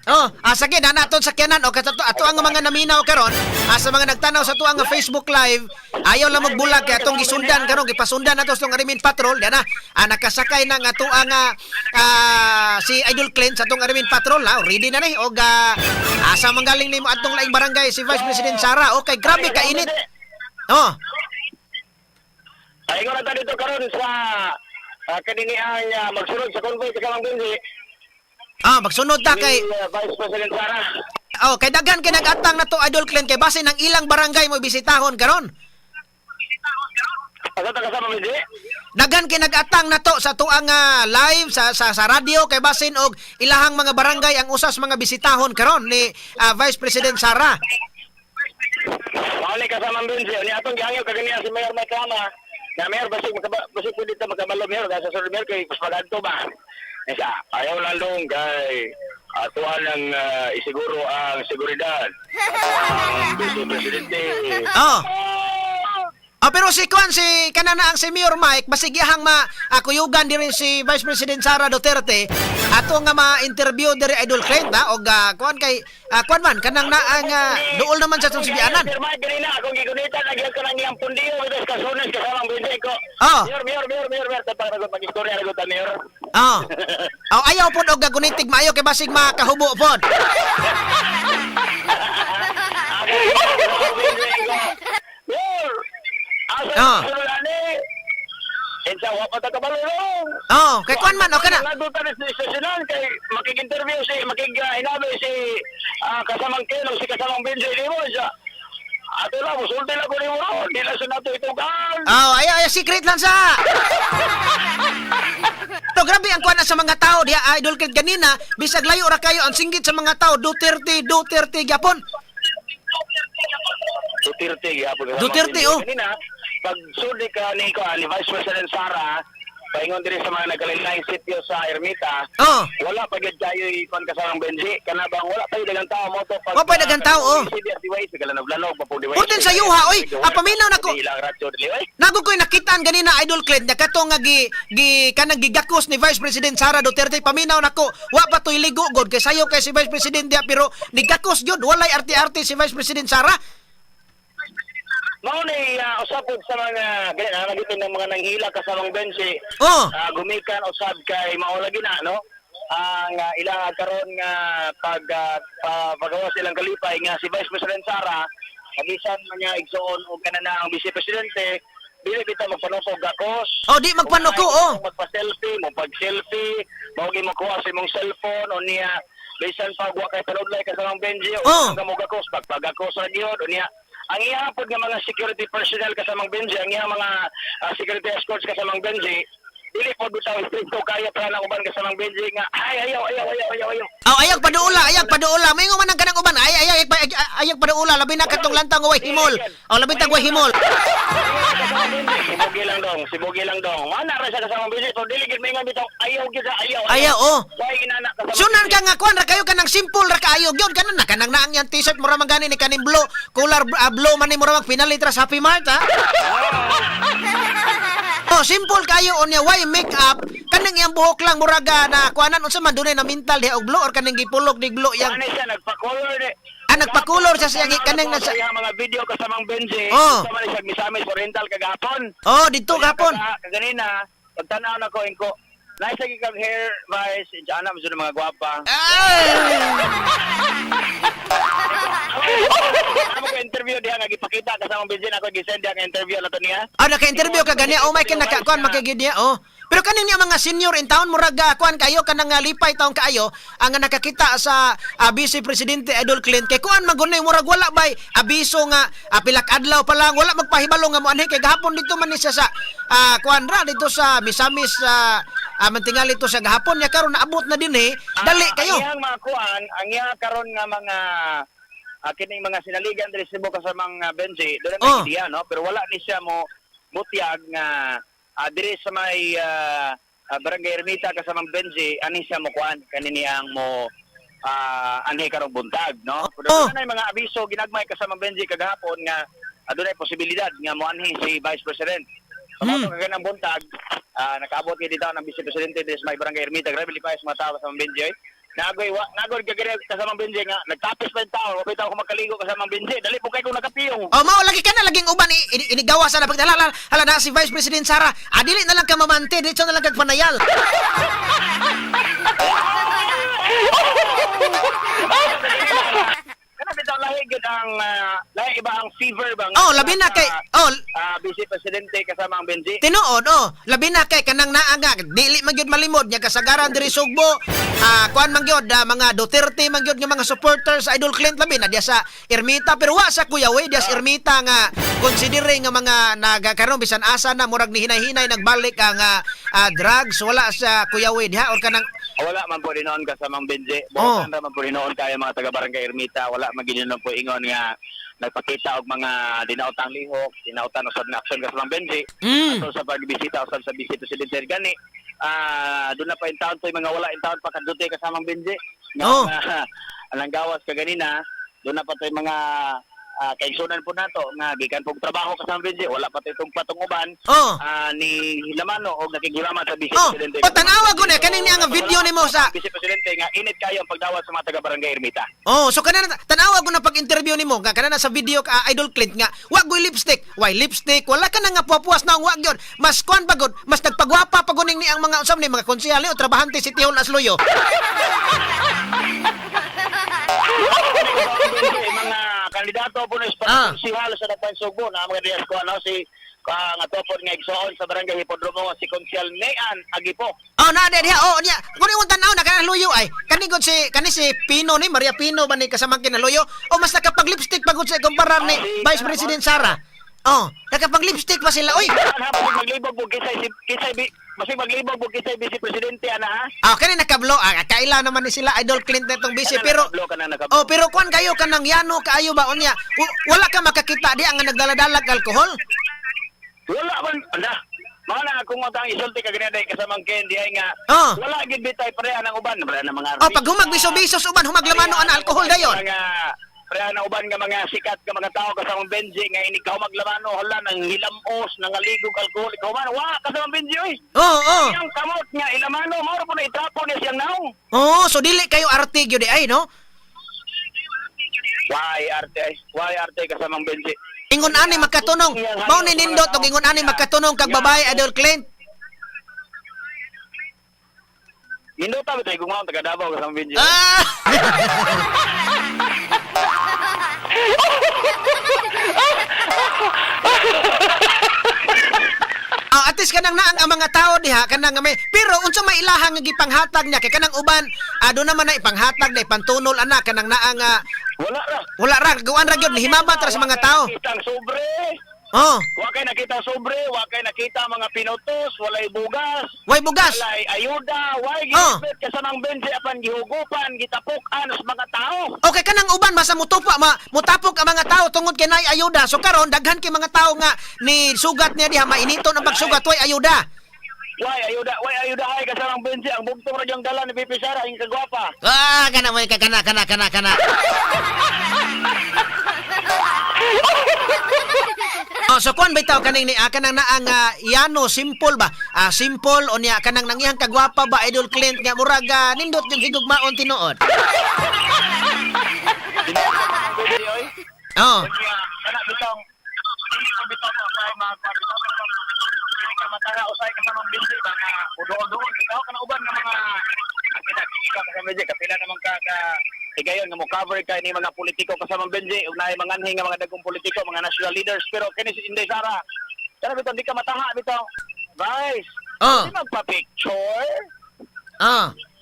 Oh, sige na naton sa sakyanan o ato ang mga naminaw karon, sa mga nagtanaw sa tuang nga Facebook live, ayaw lang magbulag kay atong gisundan karon, gipasundan nato sa Arimin Patrol, na nakasakay na nga tuang si Idol Clint sa atong Arimin Patrol, ready na ni og asa manggaling nimo atong laing barangay si Vice President Sara. Okay, grabe ka init. Oh. Ay, ko na tayo dito karon sa kaniniang magsunod sa convoy kasama Benji. Magsunod ta kay Vice President Sara. kay daghan kay nag-atang na to Idol Clint kay base ng ilang barangay mo bisitahon karon. Asa ta kasama Benji? Daghan kay nag-atang na to sa tuang live sa radio kay basin og ilahang mga barangay ang usas mga bisitahon karon ni Vice President Sara. Mali kasama Benji, ni atong gihangyo kagania si Mayor Macama. Na Mayor basig pwede ta makabalo Mayor sa Sir Mayor kay pasadto ba. Isa, ayaw lang dong kay atuan ng isiguro ang seguridad. Ang Vice Presidente. Pero si Kwan, si kanana ang si Mayor Mike, basigihang kuyugan din si Vice President Sara Duterte, ato nga ma-interview diri Idol Clint, og Kwan kay, Kwan man, kanang na ang duol naman sa itong sibianan. Sir Mike, ganina, akong gigunita, nagyan ko ng iyang pundiyo, ito sa kasunas, kasamang Benji ko. Mayor, tapang nagot mag-istorya, nagot ang Mayor. Ayaw po og gunitig maayo kay basig makahubo po. Mayor! Asa sulani? Ensa wa pa ta kabalong. Kay Kwan man, okay na. Naduta ni sesyonan kay makig-interview makig-inabi si kasamang Ken si kasamang Benji di mo siya. Ato lang, musulti lang ko ni mo. Di lang siya nato itugan. Ayaw, secret lang sa. Pero grabe ang kuan sa mga tao diya Idol Clint ganina, bisag layo ra kayo ang singgit sa mga tao Duterte gyapon. Duterte, oh. Kanina, pag sudi ka ni Vice President Sara, paingon din sa mga nagkalain sityo sa Ermita, wala pa gid kayo ikon kasamang Benji, kanabang wala pa dagang tao mo to. Wa pa dagang tao, Purtin sa yuha, oy, paminaw nako. Nago ko'y nakitaan ganina Idol Clint, nakato nga kanang gigakos ni Vice President Sara Duterte, paminaw nako, wa pa to'y ligo god kay sayo kay si Vice President dia, pero nigakos yun, walay arte-arte si Vice President Sara. Mao ni usapod sa mga nagitin ng mga nanghila kasamang Benji. Gumikan usab kay mao lagi na no. Ang ilang karon nga pagawas silang kalipay nga si Vice President Sara, kabisan man niya igsoon og kanana ang Vice Presidente, dili bitaw magpanukog gakos. Di magpanuko, magpa-selfie, mo pag-selfie, mao gi makuha sa imong cellphone o niya bisan pag wa kay panudlay kasamang Benji o mo gakos pagagakos ra gyud o niya. Ang ihapod nga mga security personnel kasamang Benji, ang iya mga security escorts kasamang Benji, dili po bitaw stricto kaya para lang uban kasamang Benji nga ayaw. Ayag paduula. May man ang kanang uban. Ayag paduula labi na katong lantang way himol. Labi tag way himol. Sibugi lang dong. Mana ra sa kasamang Benji, so dili gid mingon bitaw ayaw. Why inana kasamang. Sunan ka nga kuan ra kayo kanang simple ra kaayo gyud kanang naang yang t-shirt mo ra man gani ni kaning blue, color blue man ni mo ra mag pinalit ra sa Happy Mart ha. Oh, simple kayo unya why make up kanang iyang buhok lang muraga na kuanan unsa man dunay na mental diha og blue or kanang gipulog dig blue yang Ano siya, nagpa-color ni. nagpa-color siya siya kanang nasa Mga video kasamang Benji. Oh. Sa man siya misamis oriental kagapon. Oh, dito gapon. Kaganina, pagtanaw na ko inko. Nice lagi kang hair, Vice. Diyan na, mga gwapa. Ay! Ako ko interview diha nga gipakita kasamang Benji ako gisend diha nga interview na to niya. Ah, naka-interview ka gani. Oh, may kinakakuan makigid niya. Oh. Pero kanin niya mga senior in town muraga kuan kayo kanang lipay taong kaayo ang nakakita sa Vice Presidente Idol Clint kay kuan magunay murag wala bay abiso nga pilak adlaw pa lang wala magpahibalo nga muanhi kay gahapon dito man ni siya sa kuan ra dito sa Misamis mantingali ito sa gahapon niya karon naabot na din dali kayo. Ang iyang mga kuan, ang iyang karon nga mga kining mga sinaligan diri sa buka sa mga Benji, doon Oh. ang idea no, pero wala ni siya mo mutiyag nga diri sa may Barangay Ermita kasamang Benji, ani siya mo kuan kanini ang mo anhi karong buntag no. Pero Oh. doon ay mga abiso ginagmay kasamang Benji kagahapon nga doon ay posibilidad nga mo anhi si Vice President. Kamu kaganang buntag, nakaabot kayo dito ng Vice Presidente des may Barangay Ermita, grabe lipay sa mga tao sa Benji. Nagoy kagaya kasamang Benji nga, nagtapis pa yung tao, wapit ako makaligo kasamang Benji, dali po kayo kung nakapiyong. Oh, mao lagi ka na laging uban inigawa sa napagdala hala na si Vice President Sara. Dili na lang ka mamante, dito na lang kagpanayal. Kana bitaw lahi gid ang lahi iba ang fever bang. Oh, labi na kay Vice Presidente kasamang Benji. tinuod labi na kay kanang naanga dili man gyud malimod nya kasagaran diri Sugbo. Kuan man gyud mga Duterte man gyud nga mga supporters sa Idol Clint labi na diya sa Ermita pero wa sa Kuyawi diya sa Ermita nga considering nga mga nagakaroon bisan asa na murag ni hinay-hinay nagbalik ang drugs wala sa Kuyawi diha or kanang Wala man po dinoon kasamang Benji. Oh. Bukan man po dinoon kaya mga taga Barangay Ermita, wala man gininon po ingon nga nagpakita og mga dinautang lihok, dinautang usab na aksyon kasamang Benji. Ato sa pagbisita usab sa Vice Presidente gani. Doon na pa in town to mga wala in town pa kadute kasamang Benji. Oh. Alang gawas ka ganina, doon na pa to mga kaigsunan po nato nga gikan pog trabaho kasamang Benji, wala pa to itong patunguban. Oh. Ni Hilamano og nakigulaman sa Vice Oh, Presidente. tanawa ko na kaning niya nga video nimo sa Vice Presidente nga init kayo ang pagdawat sa mga taga Barangay Ermita. Oh, so kanana tanawa ko na pag-interview nimo nga kanana sa video ka Idol Clint nga wa goy lipstick. Why lipstick? Wala ka na nga puwas na ang wa gyud. Mas kuan pagod, mas nagpagwapa paguning ni ang mga usab ni mga konsehali o trabahante si Tihon Asloyo. Mga kandidato po na sihal sa Dapan Sugbo na mga dias ko si nga topod nga igsoon sa Barangay Hipodromo si Konsyal Nean Agipo. Oh, na diha. Oh, niya. Kung yung tanaw na kanang luyo ay kani gud si Pino ni Maria Pino ba ni kasama kinaluyo? O mas nakapag-lipstick pagod sa kumparar ni Vice President Sara. Oh, nakapag-lipstick pa sila. Oy. Maglibog po masig maglibog po kisay Vice Presidente ana ha. Kani nakablo. Kaila naman ni sila Idol Clint netong busy pero Oh, pero kuan kayo kanang yano kaayo ba unya? Wala ka makakita di ang nagdala-dalag alcohol. wala man ana. Mga na akong matang isulti ka ganyan dahil kasamang Candy ay nga wala gid bitay pareha ng uban pareha ng mga Oh, pag humagbiso-biso uban humaglamano ang alcohol dayon. Pareha ng uban nga mga sikat nga mga tao kasamang Benji nga ini ka maglamano hala nang hilamos nang aligog alcohol ikaw man wa kasamang Benji oy. Oh. Yang kamot nga ilamano mao po na itrapo niya siyang naong. Oh, so dili kayo arte gyud ay no? Why arte kasamang Benji. Ingon ani magkatunong. Mao ni nindot og ingon ani magkatunong kag babae Idol Clint. Nindo ta bitay kung mao taga Davao kasamang Benji. At least kanang naang ang mga tao diha kanang may pero unsa may ilahang nga gipanghatag niya kay kanang uban do naman na ipanghatag na ipantunol ana kanang naang Wala ra guan ra gyud himamat ra sa mga tao. Kitang sobre. Oh, Wa kay nakita sobre, wa kay nakita mga pinutos, walay bugas. way bugas. Walay ayuda, way Oh. gipit kasamang Benji apan gihugupan, gitapukan sa mga tao. Okay kanang uban basta mutapok ang mga tao tungod kay nay ayuda. So karon daghan kay mga tao nga ni sugat niya diha mainiton ang pagsugat way ayuda. Way ayuda ay kasamang Benji ang bugtong ra gyang dala ni Pipi Sara ing kagwapa. Kana mo kana. Oh, so kuan bitaw kaning ni kanang naang Yano simple ba? Simple o niya kanang nangihang kagwapa ba Idol Clint nga murag nindot yung higugmaon tinuod. Oh. Kana bitong bitaw sa mga matara usay kasama binti ba nga udo-udo ikaw kana uban nga mga kita sa medyo kapila naman ka higayon nga mo cover kay ni mga politiko kasama Benji ug naay mga anhing nga mga dagkong politiko mga national leaders pero kini si Inday Sara kana bitaw di ka mataha bitaw Vice Oh. di magpa-picture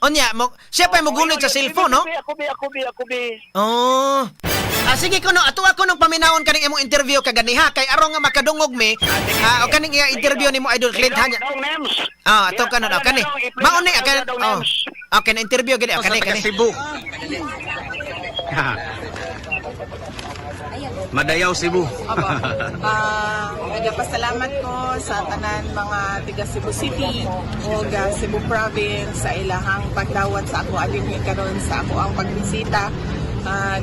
Onya mo siya pa mo gunit sa cellphone no? Ako bi Oh. Sige kuno ato ako nung paminawon kaning imong interview kaganiha kay aron nga makadungog mi o kaning interview nimo Idol Clint hanya. Ato kano daw kani. Mauni akan okay na interview gid kani Cebu. Madayaw Cebu. Nagapasalamat ko sa tanan mga tiga Cebu City o Cebu Province sa ilahang pagdawat sa ako adinhi karon sa ako ang pagbisita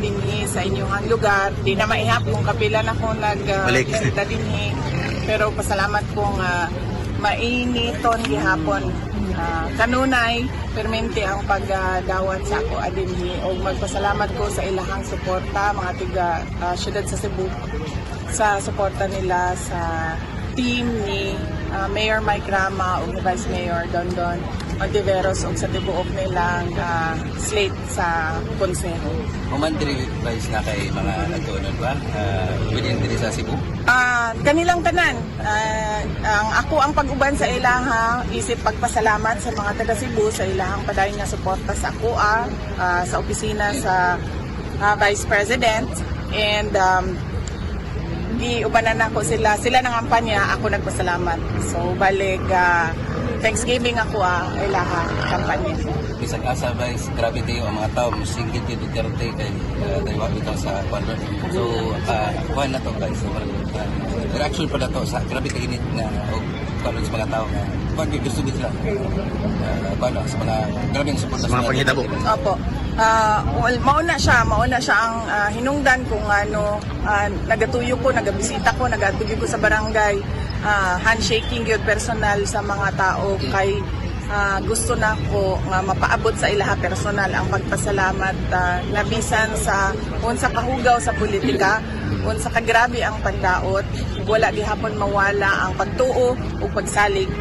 dinhi sa inyong lugar. Di na maihap kung kapila na ko nagvisita dinhi. Pero pasalamat kong mainiton gihapon. Kanunay, permente ang pagdawat sa ako adinhi o magpasalamat ko sa ilahang suporta mga tiga syudad sa Cebu sa suporta nila sa team ni Mayor Mike Rama o ni Vice Mayor Dondon Ontiveros o sa tibuok nilang slate sa konseho. Umandiri Vice na kay mga nagtuunod ba? Within diri sa Cebu? Kanilang tanan. Ang ako ang pag-uban sa ilaha isip pagpasalamat sa mga taga Cebu sa ilahang padayon nga suporta sa ako sa opisina sa Vice President and giubanan ako sila nang kampanya ako nagpasalamat. So balik Thanksgiving ako ilaha kampanya. Bisag asa Vice, grabe kayo ang mga tao, musinggit yung Duterte kay daywa bitaw sa Ecuador. So, kuhan na to guys. Reaction pa na to sa grabe kainit na kuhan sa mga tao na kuhan kayo gusto nila. Kuhan sa mga grabe yung support Sa mga panghitabo. Opo. Mauna siya ang hinungdan kung ano nagatuyo ko, nagabisita ko, nagatuyo ko sa barangay, handshaking yun personal sa mga tao kay gusto na ko nga mapaabot sa ilaha personal ang pagpasalamat nabisan sa unsa kahugaw sa politika, unsa kagrabe ang pandaot, wala gihapon mawala ang pagtuo o pagsalig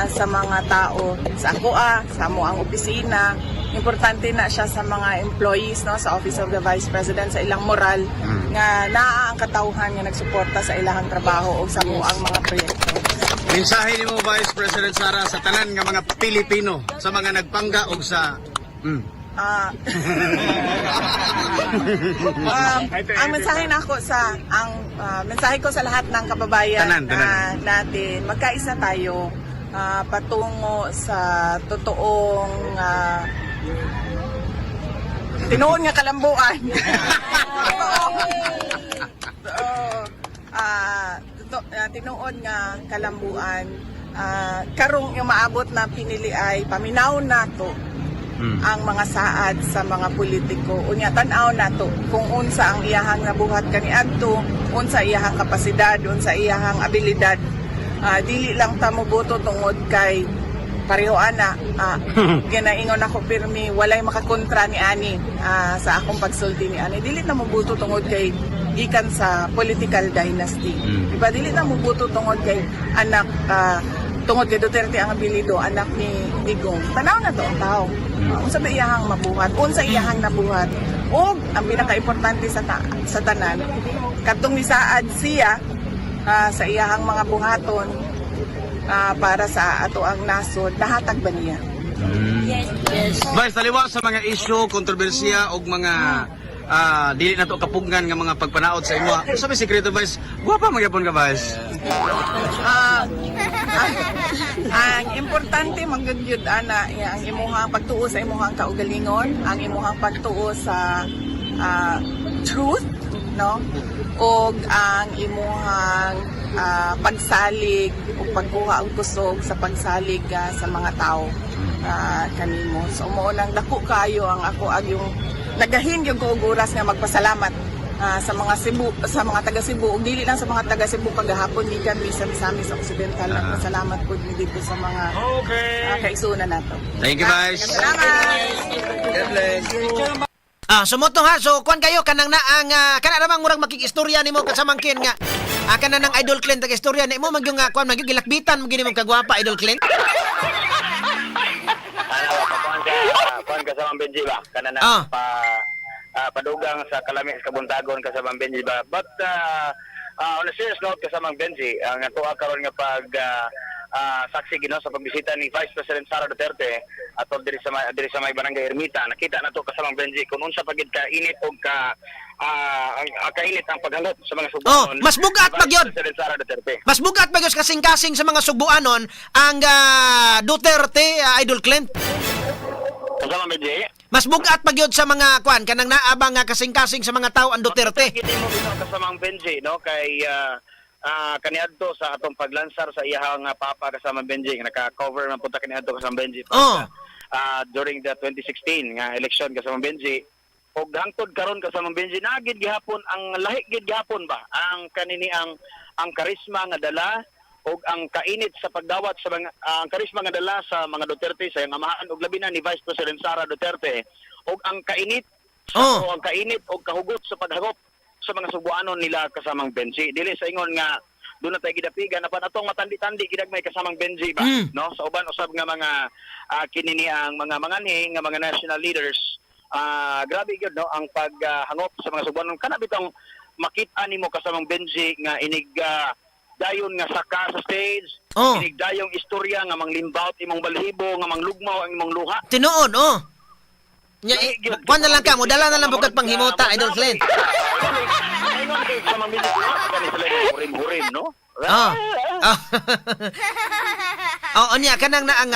sa mga tao sa ako sa amo ang opisina. Importante na siya sa mga employees no sa Office of the Vice President sa ilang moral nga naa ang katawhan nga nagsuporta sa ilahang trabaho o sa amo ang mga proyekto. Mensahe nimo Vice President Sara sa tanan nga mga Pilipino sa mga nagpangga og sa ang mensahe nako sa mensahe ko sa lahat ng kababayan Tanan. natin, magkaisa tayo patungo sa totoong tinuon nga kalambuan. Tinuod nga kalambuan karong yung maabot na pinili ay paminaw nato ang mga saad sa mga politiko unya tan-aw nato kung unsa ang iyahang nabuhat kaniadto, unsa iyahang kapasidad, unsa iyahang abilidad. Dili lang ta moboto tungod kay pareho ana ginaingon ako pirmi walay makakontra ni ani sa akong pagsulti ni ani, dili na moboto tungod kay gikan sa political dynasty. Diba dili na moboto tungod kay anak tungod kay Duterte ang abilido, anak ni Digong. Tanaw na to ang tao. Unsa ba iyahang mabuhat, unsa iyahang nabuhat. O ang pinaka-importante sa tanan kadtong misaad siya sa iyahang mga buhaton para sa ato ang nasod, nahatag ba niya? Vice, taliwa sa mga issue, kontrobersiya og mga dili na to kapugngan nga mga pagpanaod sa imo. Sa may sikreto Vice, guwapa magyapon ka Vice. Ang importante maggyud ana ang imuhang pagtuo sa imuhang kaugalingon, ang imuhang pagtuo sa truth, no? Og ang imuhang pagsalig o pagkuha og kusog sa pagsalig sa mga tao kanimo. So mo nang dako kayo ang ako ag yung nagahin yung ko og oras nga magpasalamat sa mga Cebu, sa mga taga Cebu, ug dili lang sa mga taga Cebu kagahapon gikan sa Misamis Occidental. Salamat po dito sa mga kaigsunan nato. Thank you, Vice. Salamat. Sumoto ha. So kuan kayo kanang na ang kana namang murag makikistorya nimo kasamangkin nga kana nang Idol Clint ang istorya nimo magyung kuan magyung gilakbitan mo gini mo kagwapa Idol Clint. Kuan ka sa Mang Benji ba? Kana na padugang sa kalami sa kabuntagon ka sa Mang Benji ba? But on a serious note ka sa Mang Benji, ang tuwa karon nga pag saksi gino sa pagbisita ni Vice President Sara Duterte atol diri sa may barangay Ermita, nakita nato kasamang Benji kung unsa pagid ka init og kainit ang paghalot sa mga Subuanon. Mas bugat pa gyud. President Sara Duterte. Mas bugat pa gyud kasing-kasing sa mga Subuanon ang Duterte Idol Clint. Kasamang Benji. Mas bugat pa gyud sa mga kuan kanang naabang nga kasing-kasing sa mga tao ang Duterte. Giti mo bitaw kasamang Benji no kay kaniadto sa atong paglansar sa iyahang papa kasama Benji naka-cover man punta kaniadto kasama Benji during the 2016 nga election kasama Benji og hangtod karon kasama Benji nagid gihapon ang lahi gid gihapon ba ang kanini ang karisma nga dala og ang kainit sa pagdawat sa mga ang karisma nga dala sa mga Duterte sa iyang amahan og labi na ni Vice President Sara Duterte og ang kainit o ang kainit og kahugot sa paghagop sa mga Subuanon nila kasamang Benji. Dili sa ingon nga doon na tayo gidapigan na pa atong matandi-tandi gidagmay kasamang Benji ba no sa uban usab nga mga kinini ang mga manganhi nga mga national leaders grabe gyud no ang paghangop sa mga Subuanon kana bitong makita nimo kasamang Benji nga inig dayon nga saka sa stage inig dayong istorya nga manglimbaut imong balhibo nga manglugmaw ang imong luha Tinuod nya kuan na lang ka mo dala na lang pagkat panghimuta Idol Clint. Hurim-hurim, no? Nya kanang na ang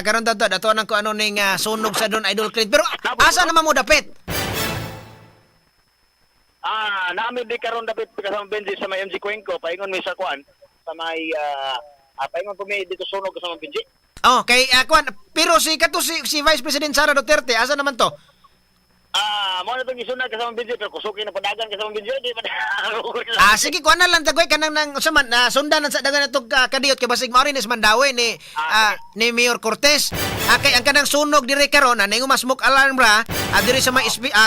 karon dato nang ko ano ning sunog sa don Idol Clint. Pero asa naman mo dapit? Namin di karon dapit kasama Benji sa may MG Cuenco, paingon mi sa kuan sa may paingon ko mi dito sunog kasama Benji. Kay kuan pero si Vice President Sara Duterte asa naman to? Mo na itong isunod kasama Benji, pero kusukin na padagan kasama Benji, di ba sige, kuha na lang tagoy kanang nang usaman sundan sa dagan natong kadiyot kay basig mao rin is Mandawi ni Mayor Cortez. Kay ang kanang sunog dire karon ning smoke alarm ra diri sa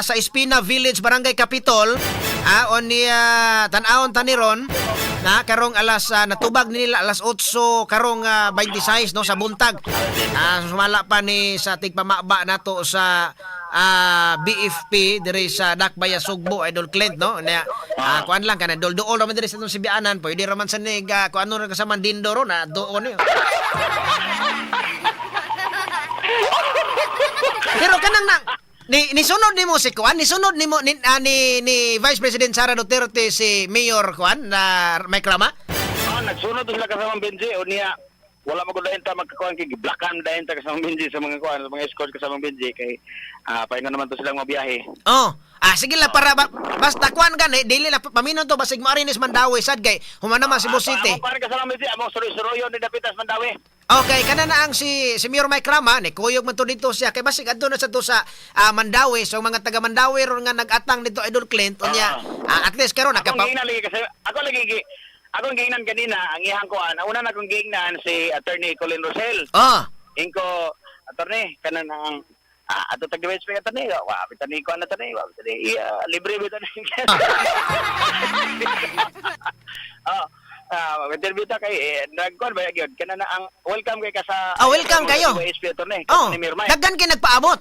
sa Espina Village Barangay Capitol on ni tan-awon taniron na karong alas natubag nila alas 8 karong 26 no sa buntag. Sumala pa ni sa tigpamaba nato sa BFP diri sa Dakbaya Sugbo Idol Clint no na kuan lang kana dol-dol ra man diri sa itong Sibianan pwede ra man sa nig kuan ano ra ka sa Mandindoro na doon ni. Pero kanang na ni sunod nimo si kuan ni sunod nimo ni Vice President Sara Duterte si Mayor kuan na may krama. Nagsunod sila kasama Benji o niya wala magulayan ta magkakuan kay giblakan dayon ta kasama Benji sa mga kuan mga escort kasama Benji kay paingon naman to silang mabiyahe. Sige lang para basta kuan kan dili la paminon to basig Marines Mandawi sad kay human naman Cebu City. Para kasama Benji amo suroy-suroyon ni dapitas Mandawi. Okay, kana na ang si Mayor Mike Rama ni kuyog man to dito siya kay basig adto na sa to sa Mandawi so mga taga Mandawi ron nga nagatang dito Idol Clint unya at least karon Akong gingnan kanina, ang ihang kuan, una na akong gingnan si Attorney Colin Rosel. Inko, Attorney, kanan ang ato tag-defense pa attorney, pitani ko na attorney, libre ba attorney? Interview ta kay nagkuan ba gyud kana na ang welcome kay ka sa welcome kayo. Attorney, ni Mirmay. Daghan kay nagpaabot.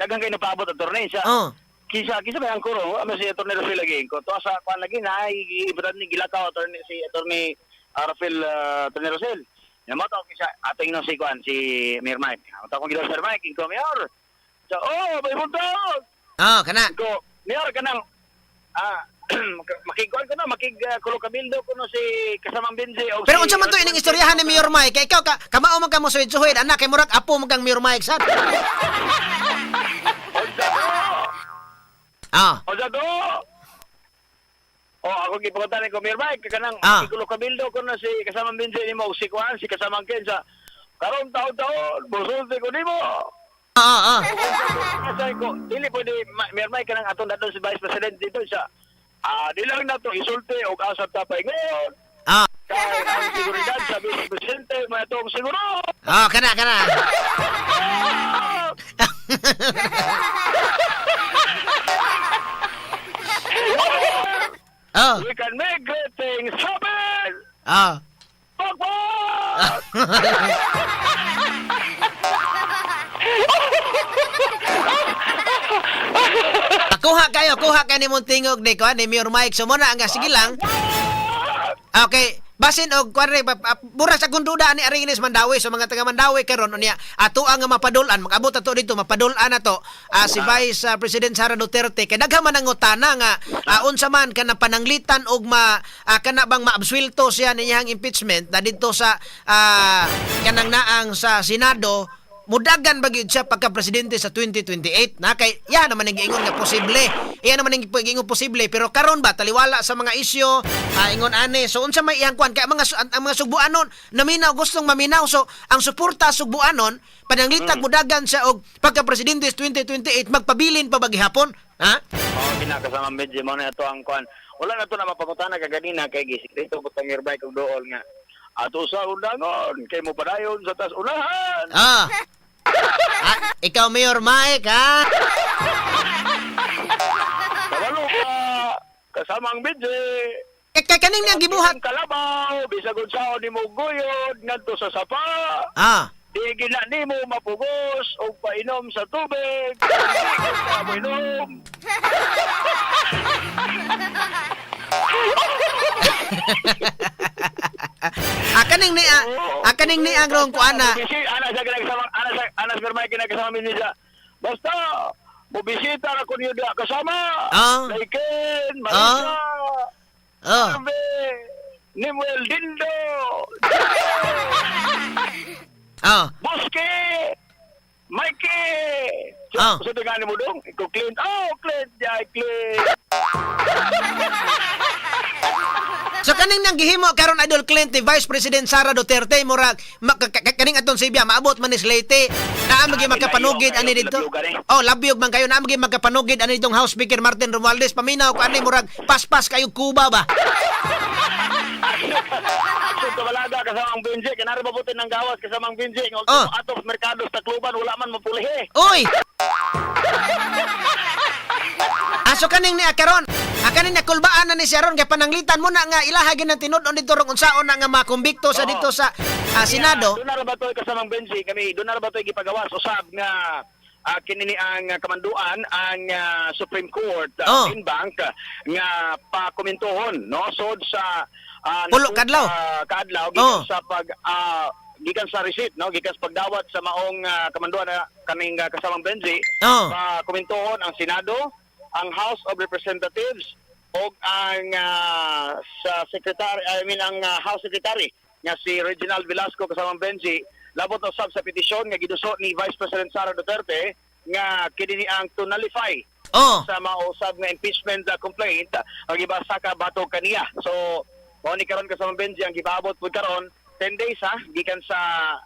Daghan kay nagpaabot attorney sa. Kisa ba ang kuro ama si Attorney Rafael lagi ko to sa kuan lagi na ibrad ni gilakaw attorney si Attorney Rafael Attorney Rosel ya mo to kisa ating no si kuan si Mirmay ta ko gidala Sir Mike ko mayor so bay punta kana ko mayor kanang makigkuan ko na makigkulo kabildo ko no si kasamang Benji pero unsa man to ining istoryahan ni Mayor Mike kay ikaw kamao man ka mo suhid anak kay murag apo man kang Mayor Mike sad Ozado. Ako gipakutan ko Mayor Mike kanang ikulo kabildo ko na si kasamang Benji nimo si kuan si kasamang Ken sa karon taon-taon busulti ko nimo. Kasi ko dili pwede Mayor Mike kanang atong dadon si Vice President dito sa Di lang na to isulti o asap tapay ngayon. Ah, Kaya ang seguridad sa Vice Presidente, may itong siguro. kana. Oh, We can make great things happen. oh. Pagpag! Kuha kayo ni mong tingog ni ko ni Mayor Mike. So muna nga sige lang. Okay, basin og kwarre mura sa kunduda ni Arines Mandawi so mga taga Mandawi karon unya ato ang mapadulan magabot ato dito mapadulan nato si Vice President Sara Duterte kay daghan man ang utana nga unsa man kana pananglitan og kana bang maabsuelto siya niyang impeachment na dito sa kanang naang sa Senado mudagan ba gyud siya pagka-presidente sa 2028 na kay yan naman ang giingon nga posible yan naman ang giingon posible pero karon ba taliwala sa mga isyu ingon ani so unsa may iyang kwan kay ang mga sugbuanon naminaw gustong maminaw so ang suporta sugbuanon pananglitag mudagan siya og pagka-presidente sa 2028 magpabilin pa ba gihapon ha Kinakasama medyo mo na ito ang kwan. Wala na ito na mapakutana kaganina kay gisikreto ko tang nearby kong dool nga. Ato sa undangon, kay mo padayon sa tas unahan. Ikaw Mayor Mike ha Kabalo ka, kasamang bidye. kaning niyang gibuhat Ang kalabaw, bisag unsaon ni mo guyod, ngadto sa sapa. Di gina ni mo mapugos o painom sa tubig. Di ka mainom. kaning ni ang rong kuana Ana sa kinakasama, ana sa firmay kinakasama minisa. Basta, mubisita na ko niyo da kasama. Laiken, Marisa, Arbe, Nimuel Dindo, Boske, Mikey. Gusto tingnan mo dong? Ikaw Clint. Clint. Clint. So kaning nang gihimo karon Idol Clint ni Vice President Sara Duterte murag kaning aton Sibya maabot man ni Leyte naa magi makapanugid ani dito. Labyog man kayo naa magi makapanugid ani ditong House Speaker Martin Romualdez paminaw ko ani murag paspas kayo Cuba ba. Ito walaga kasamang Benji. Kanari mabutin ng gawas kasamang Benji. Atong merkado sa Tacloban wala man mapulihi. Uy! So kaning ni karon kaning nakulbaan na ni siya ron kay pananglitan mo na nga ilahagin ng tinud-on dito rong unsaon na nga makumbikto sa dito sa Senado. Doon na ba ito kasamang Benji kami doon na ba ito gipagawas usab nga kinini ang kamanduan ang Supreme Court Inbank nga pakomentohon no sod sa Pulo kadlaw gikan sa pag gikan sa receipt no gikan sa pagdawat sa maong kamanduan na kaning kasamang Benji pakomentohon ang Senado, ang House of Representatives o ang sa secretary ang House Secretary nga si Reginald Velasco kasamang Benji labot na usab sa petisyon nga giduso ni Vice President Sara Duterte nga kini ang to nullify sa mausab nga impeachment complaint ang gibasa ka bato kaniya. So mo ni karon kasamang Benji ang gipaabot pud karon 10 days gikan sa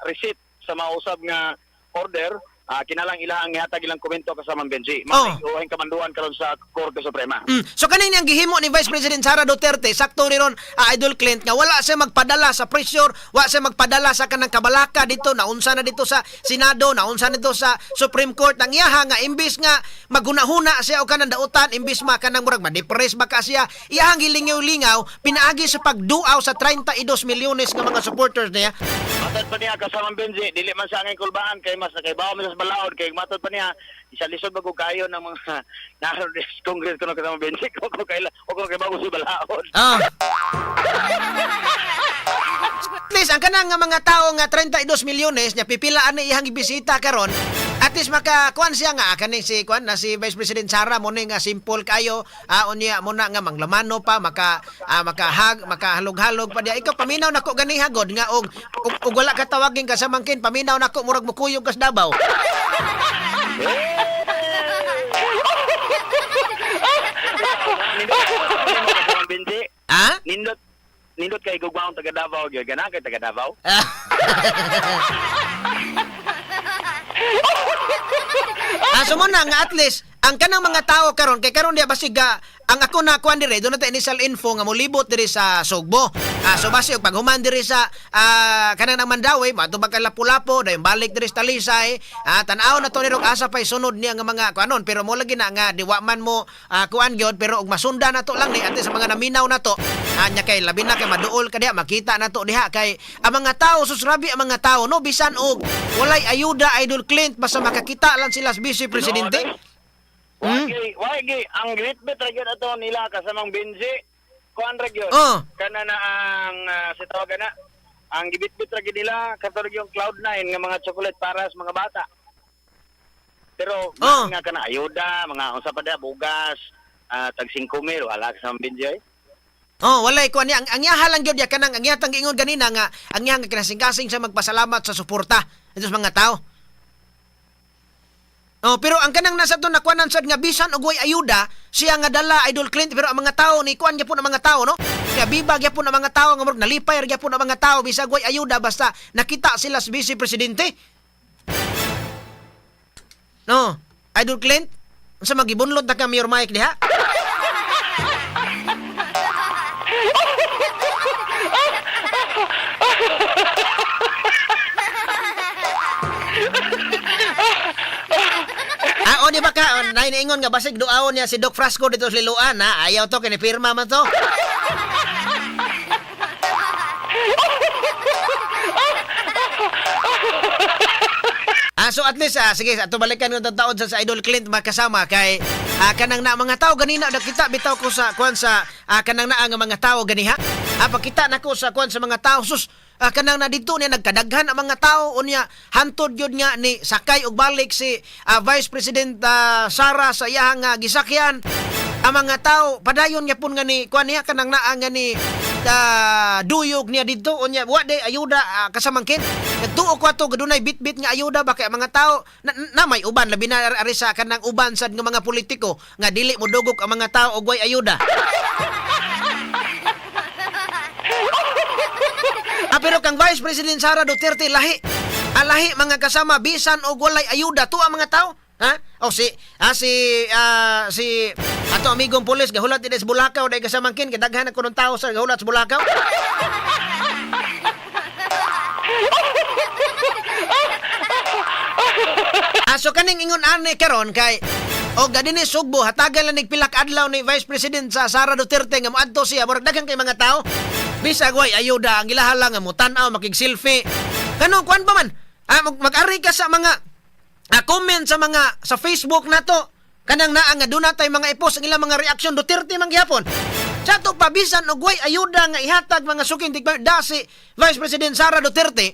receipt sa mausab nga order kinalang ilang ihatag ilang komento kasamang Benji. Mao kamanduan karon sa Korte Suprema. So kaning ang gihimo ni Vice President Sara Duterte sakto ni ron Idol Clint nga wala siya magpadala sa pressure, wala siya magpadala sa kanang kabalaka dito naunsa na dito sa Senado, naunsa dito sa Supreme Court ang iyaha nga imbis nga maghuna-huna siya o kanang dautan imbis kanang murag ma-depress ba ka siya iyahang gilingaw-lingaw pinaagi sa pagduaw sa 32 milyones nga mga supporters niya. Matod pa niya kasamang Benji, dili man sa angay kulbaan kay mas nakaibaw mi sa balaod kay matod pa niya isa lisod bago kayo ng mga national congress kuno kasamang Benji ko kay bago sa balaod. At least ang kanang mga tao nga 32 milyones nya pipilaan na iyang ibisita karon at least makakuan siya nga kaning si si Vice President Sara mo nga simple kayo unya mo na nga manglamano pa makahalog-halog pa diya ikaw paminaw nako gani hagod nga og wala ka tawagin ka sa mangkin paminaw nako murag mukuyog kas Davao. Nindot kay gugmaon taga Davao gyud kana kay taga Davao. So mo na nga at least ang kanang mga tao karon kay karon diya basig ang ako na kuan dire do na ta initial info nga molibot diri sa Sugbo. So basig pag human diri sa kanang nang Mandawi, matubag ka Lapu-Lapu, dayon balik diri sa Talisay, tan-aw na to nirog asa pay sunod niya nga mga kuanon, pero mo lagi na nga diwa man mo kuan gyud, pero og masunda na to lang ni ante sa mga naminaw na to. Anya kay labi na kay maduol ka diha, makita na to diha kay ang mga tao susrabi ang mga tao no bisan og walay ayuda Idol Clint basta makakita lang sila sa Vice Presidente. Wagi, ang gritbit ra gyud ato nila kasamang Benji. Kuan ra gyud. Oh. Kana na ang si tawag na. Ang gibitbit ra gyud nila katulad yung Cloud9 nga mga chocolate para sa mga bata. Pero nga kana ayuda, mga unsa pa da bugas, tag 5,000 wala sa Benji. Walay ko ang iyaha lang gyud ya kanang ang iyatang ingon ganina nga ang iyang kinasing-kasing sa magpasalamat sa suporta dito sa mga tao. Pero ang kanang nasa to nakuanan sad nga bisan og way ayuda siya nga dala Idol Clint, pero ang mga tao ni kuan gyapon ang mga tao no. Kaya bibag gyapon ang mga tao nga murag nalipay gyapon ang mga tao bisag way ayuda basta nakita sila sa Vice Presidente. No, Idol Clint, unsa magibunlot ta ka Mayor Mike diha? Di ba ka, naingon nga basig duawon niya si Doc Frasco dito sa Liloan, ha? Ayaw to, kinipirma man to. So at least, sige, ato balikan yung taon sa Idol Clint makasama kay kanang na mga tao ganina nakita bitaw ko sa kuan sa kanang na nga mga tao ganiha. Pakita nako sa kuan sa mga tao sus kanang na dito niya nagkadaghan ang mga tao unya hantod gyud nga ni sakay og balik si Vice President Sara sa iyang gisakyan. Ang mga tao padayon gyapon nga ni kuan niya kanang naa nga ni duyog niya dito unya wa day ayuda kasamangkin. Nagtuo ko ato gadunay bit-bit nga ayuda ba kay mga tao na may uban labi na ari sa kanang uban sad nga mga politiko nga dili mo dugok ang mga tao og way ayuda. Pero kang Vice President Sara Duterte lahi mga kasama bisan og walay ayuda to ang mga tao. Si ato amigong pulis gahulat din sa Bulacau dahil kasamangkin kadaghan ako ng tao sa gahulat sa Bulacau. So kaning ingon ani karon kay og dinhi Sugbo hatagan lang nigpilak adlaw ni Vice President sa Sara Duterte nga moadto siya murag daghan kay mga tao bisag way ayuda ang ilaha lang nga mo tan-aw makig-selfie. Kanong kuan pa man mag-ari ka sa mga comment sa mga sa Facebook nato kanang naa nga duna tay mga i-post ang ilang mga reaksyon Duterte man gyapon. Sa to pa bisan og way ayuda nga ihatag mga suking tigda si Vice President Sara Duterte.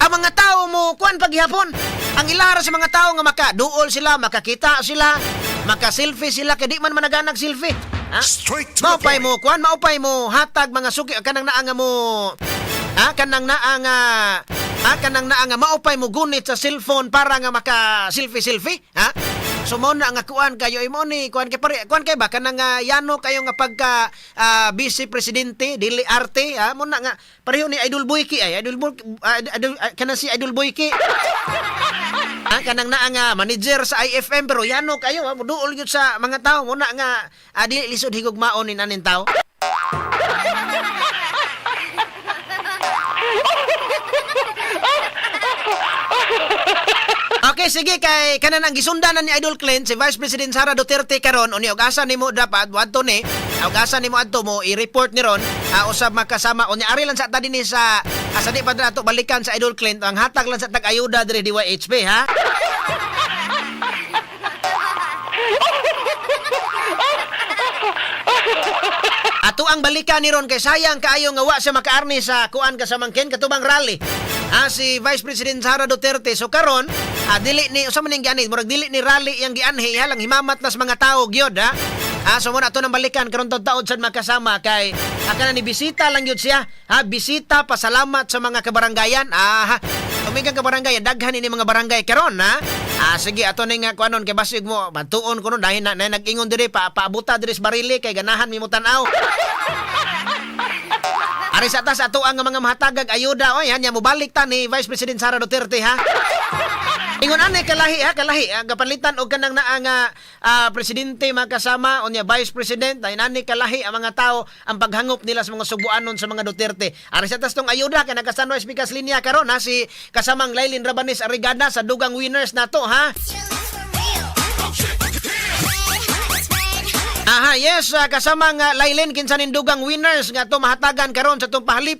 Ang mga tao mo kuan paghihapon. Ang ilara sa mga tao nga makaduol sila, makakita sila, maka-selfie sila kay di man managanag selfie. Straight to the Maupay point. mo kuan, maupay mo hatag mga suki kanang naa nga mo kanang naa nga maupay mo gunit sa cellphone para nga maka-selfie, So mo na nga kuan kayo imo ni kuan kay pare kuan kay ba kanang yano kayo nga pagka Vice Presidente dili arte mo na nga pareho ni Idol Boyki kanang si Idol Boyki kanang naa nga manager sa IFM pero yano kayo mo duol gyud sa mga tao mo na nga dili lisod higugmaon ni nanin tao. Okay, sige kay kanan ang gisundanan ni Idol Clint si Vice President Sara Duterte karon unya og asa nimo dapat wadto ni og asa nimo adto mo i-report ni ron usab makasama unya ari lang sa ta dinhi sa di pa nato balikan sa Idol Clint ang hatag lang sa tag-ayuda diri DYHP ha. Ato ang balikan ni ron kay sayang kaayo nga wa siya makaarni sa kuan kasamangkin katubang rally. Si Vice President Sara Duterte so karon dili ni usa man ning gianhi murag dili ni rally yang gianhi lang himamat nas mga tao gyud so mo na to nang balikan karon taud sad makasama kay kana ni bisita lang gyud siya bisita pasalamat sa mga kabaranggayan tumigang kabaranggayan daghan ini mga barangay karon sige ato ning kuanon kay basig mo bantuon kuno dahil na nag-ingon diri paabuta diri sa barili kay ganahan mi mo tan-aw. Ari sa tas ato ang mga mahatagag ayuda hanya mo balik ta ni Vice President Sara Duterte ha. Ingon Ingon ani kalahi gapalitan og kanang naa nga presidente makasama unya vice president ay nani kalahi ang mga tao ang paghangop nila sa mga Subuanon sa mga Duterte. Ari sa tas tong ayuda kay nagkasano Speakers linya karon ha si kasamang Lailin Rabanes Arigada sa dugang winners nato ha. Aha, yes, kasamang Lailin kinsa nin dugang winners nga to mahatagan karon sa tong pahalip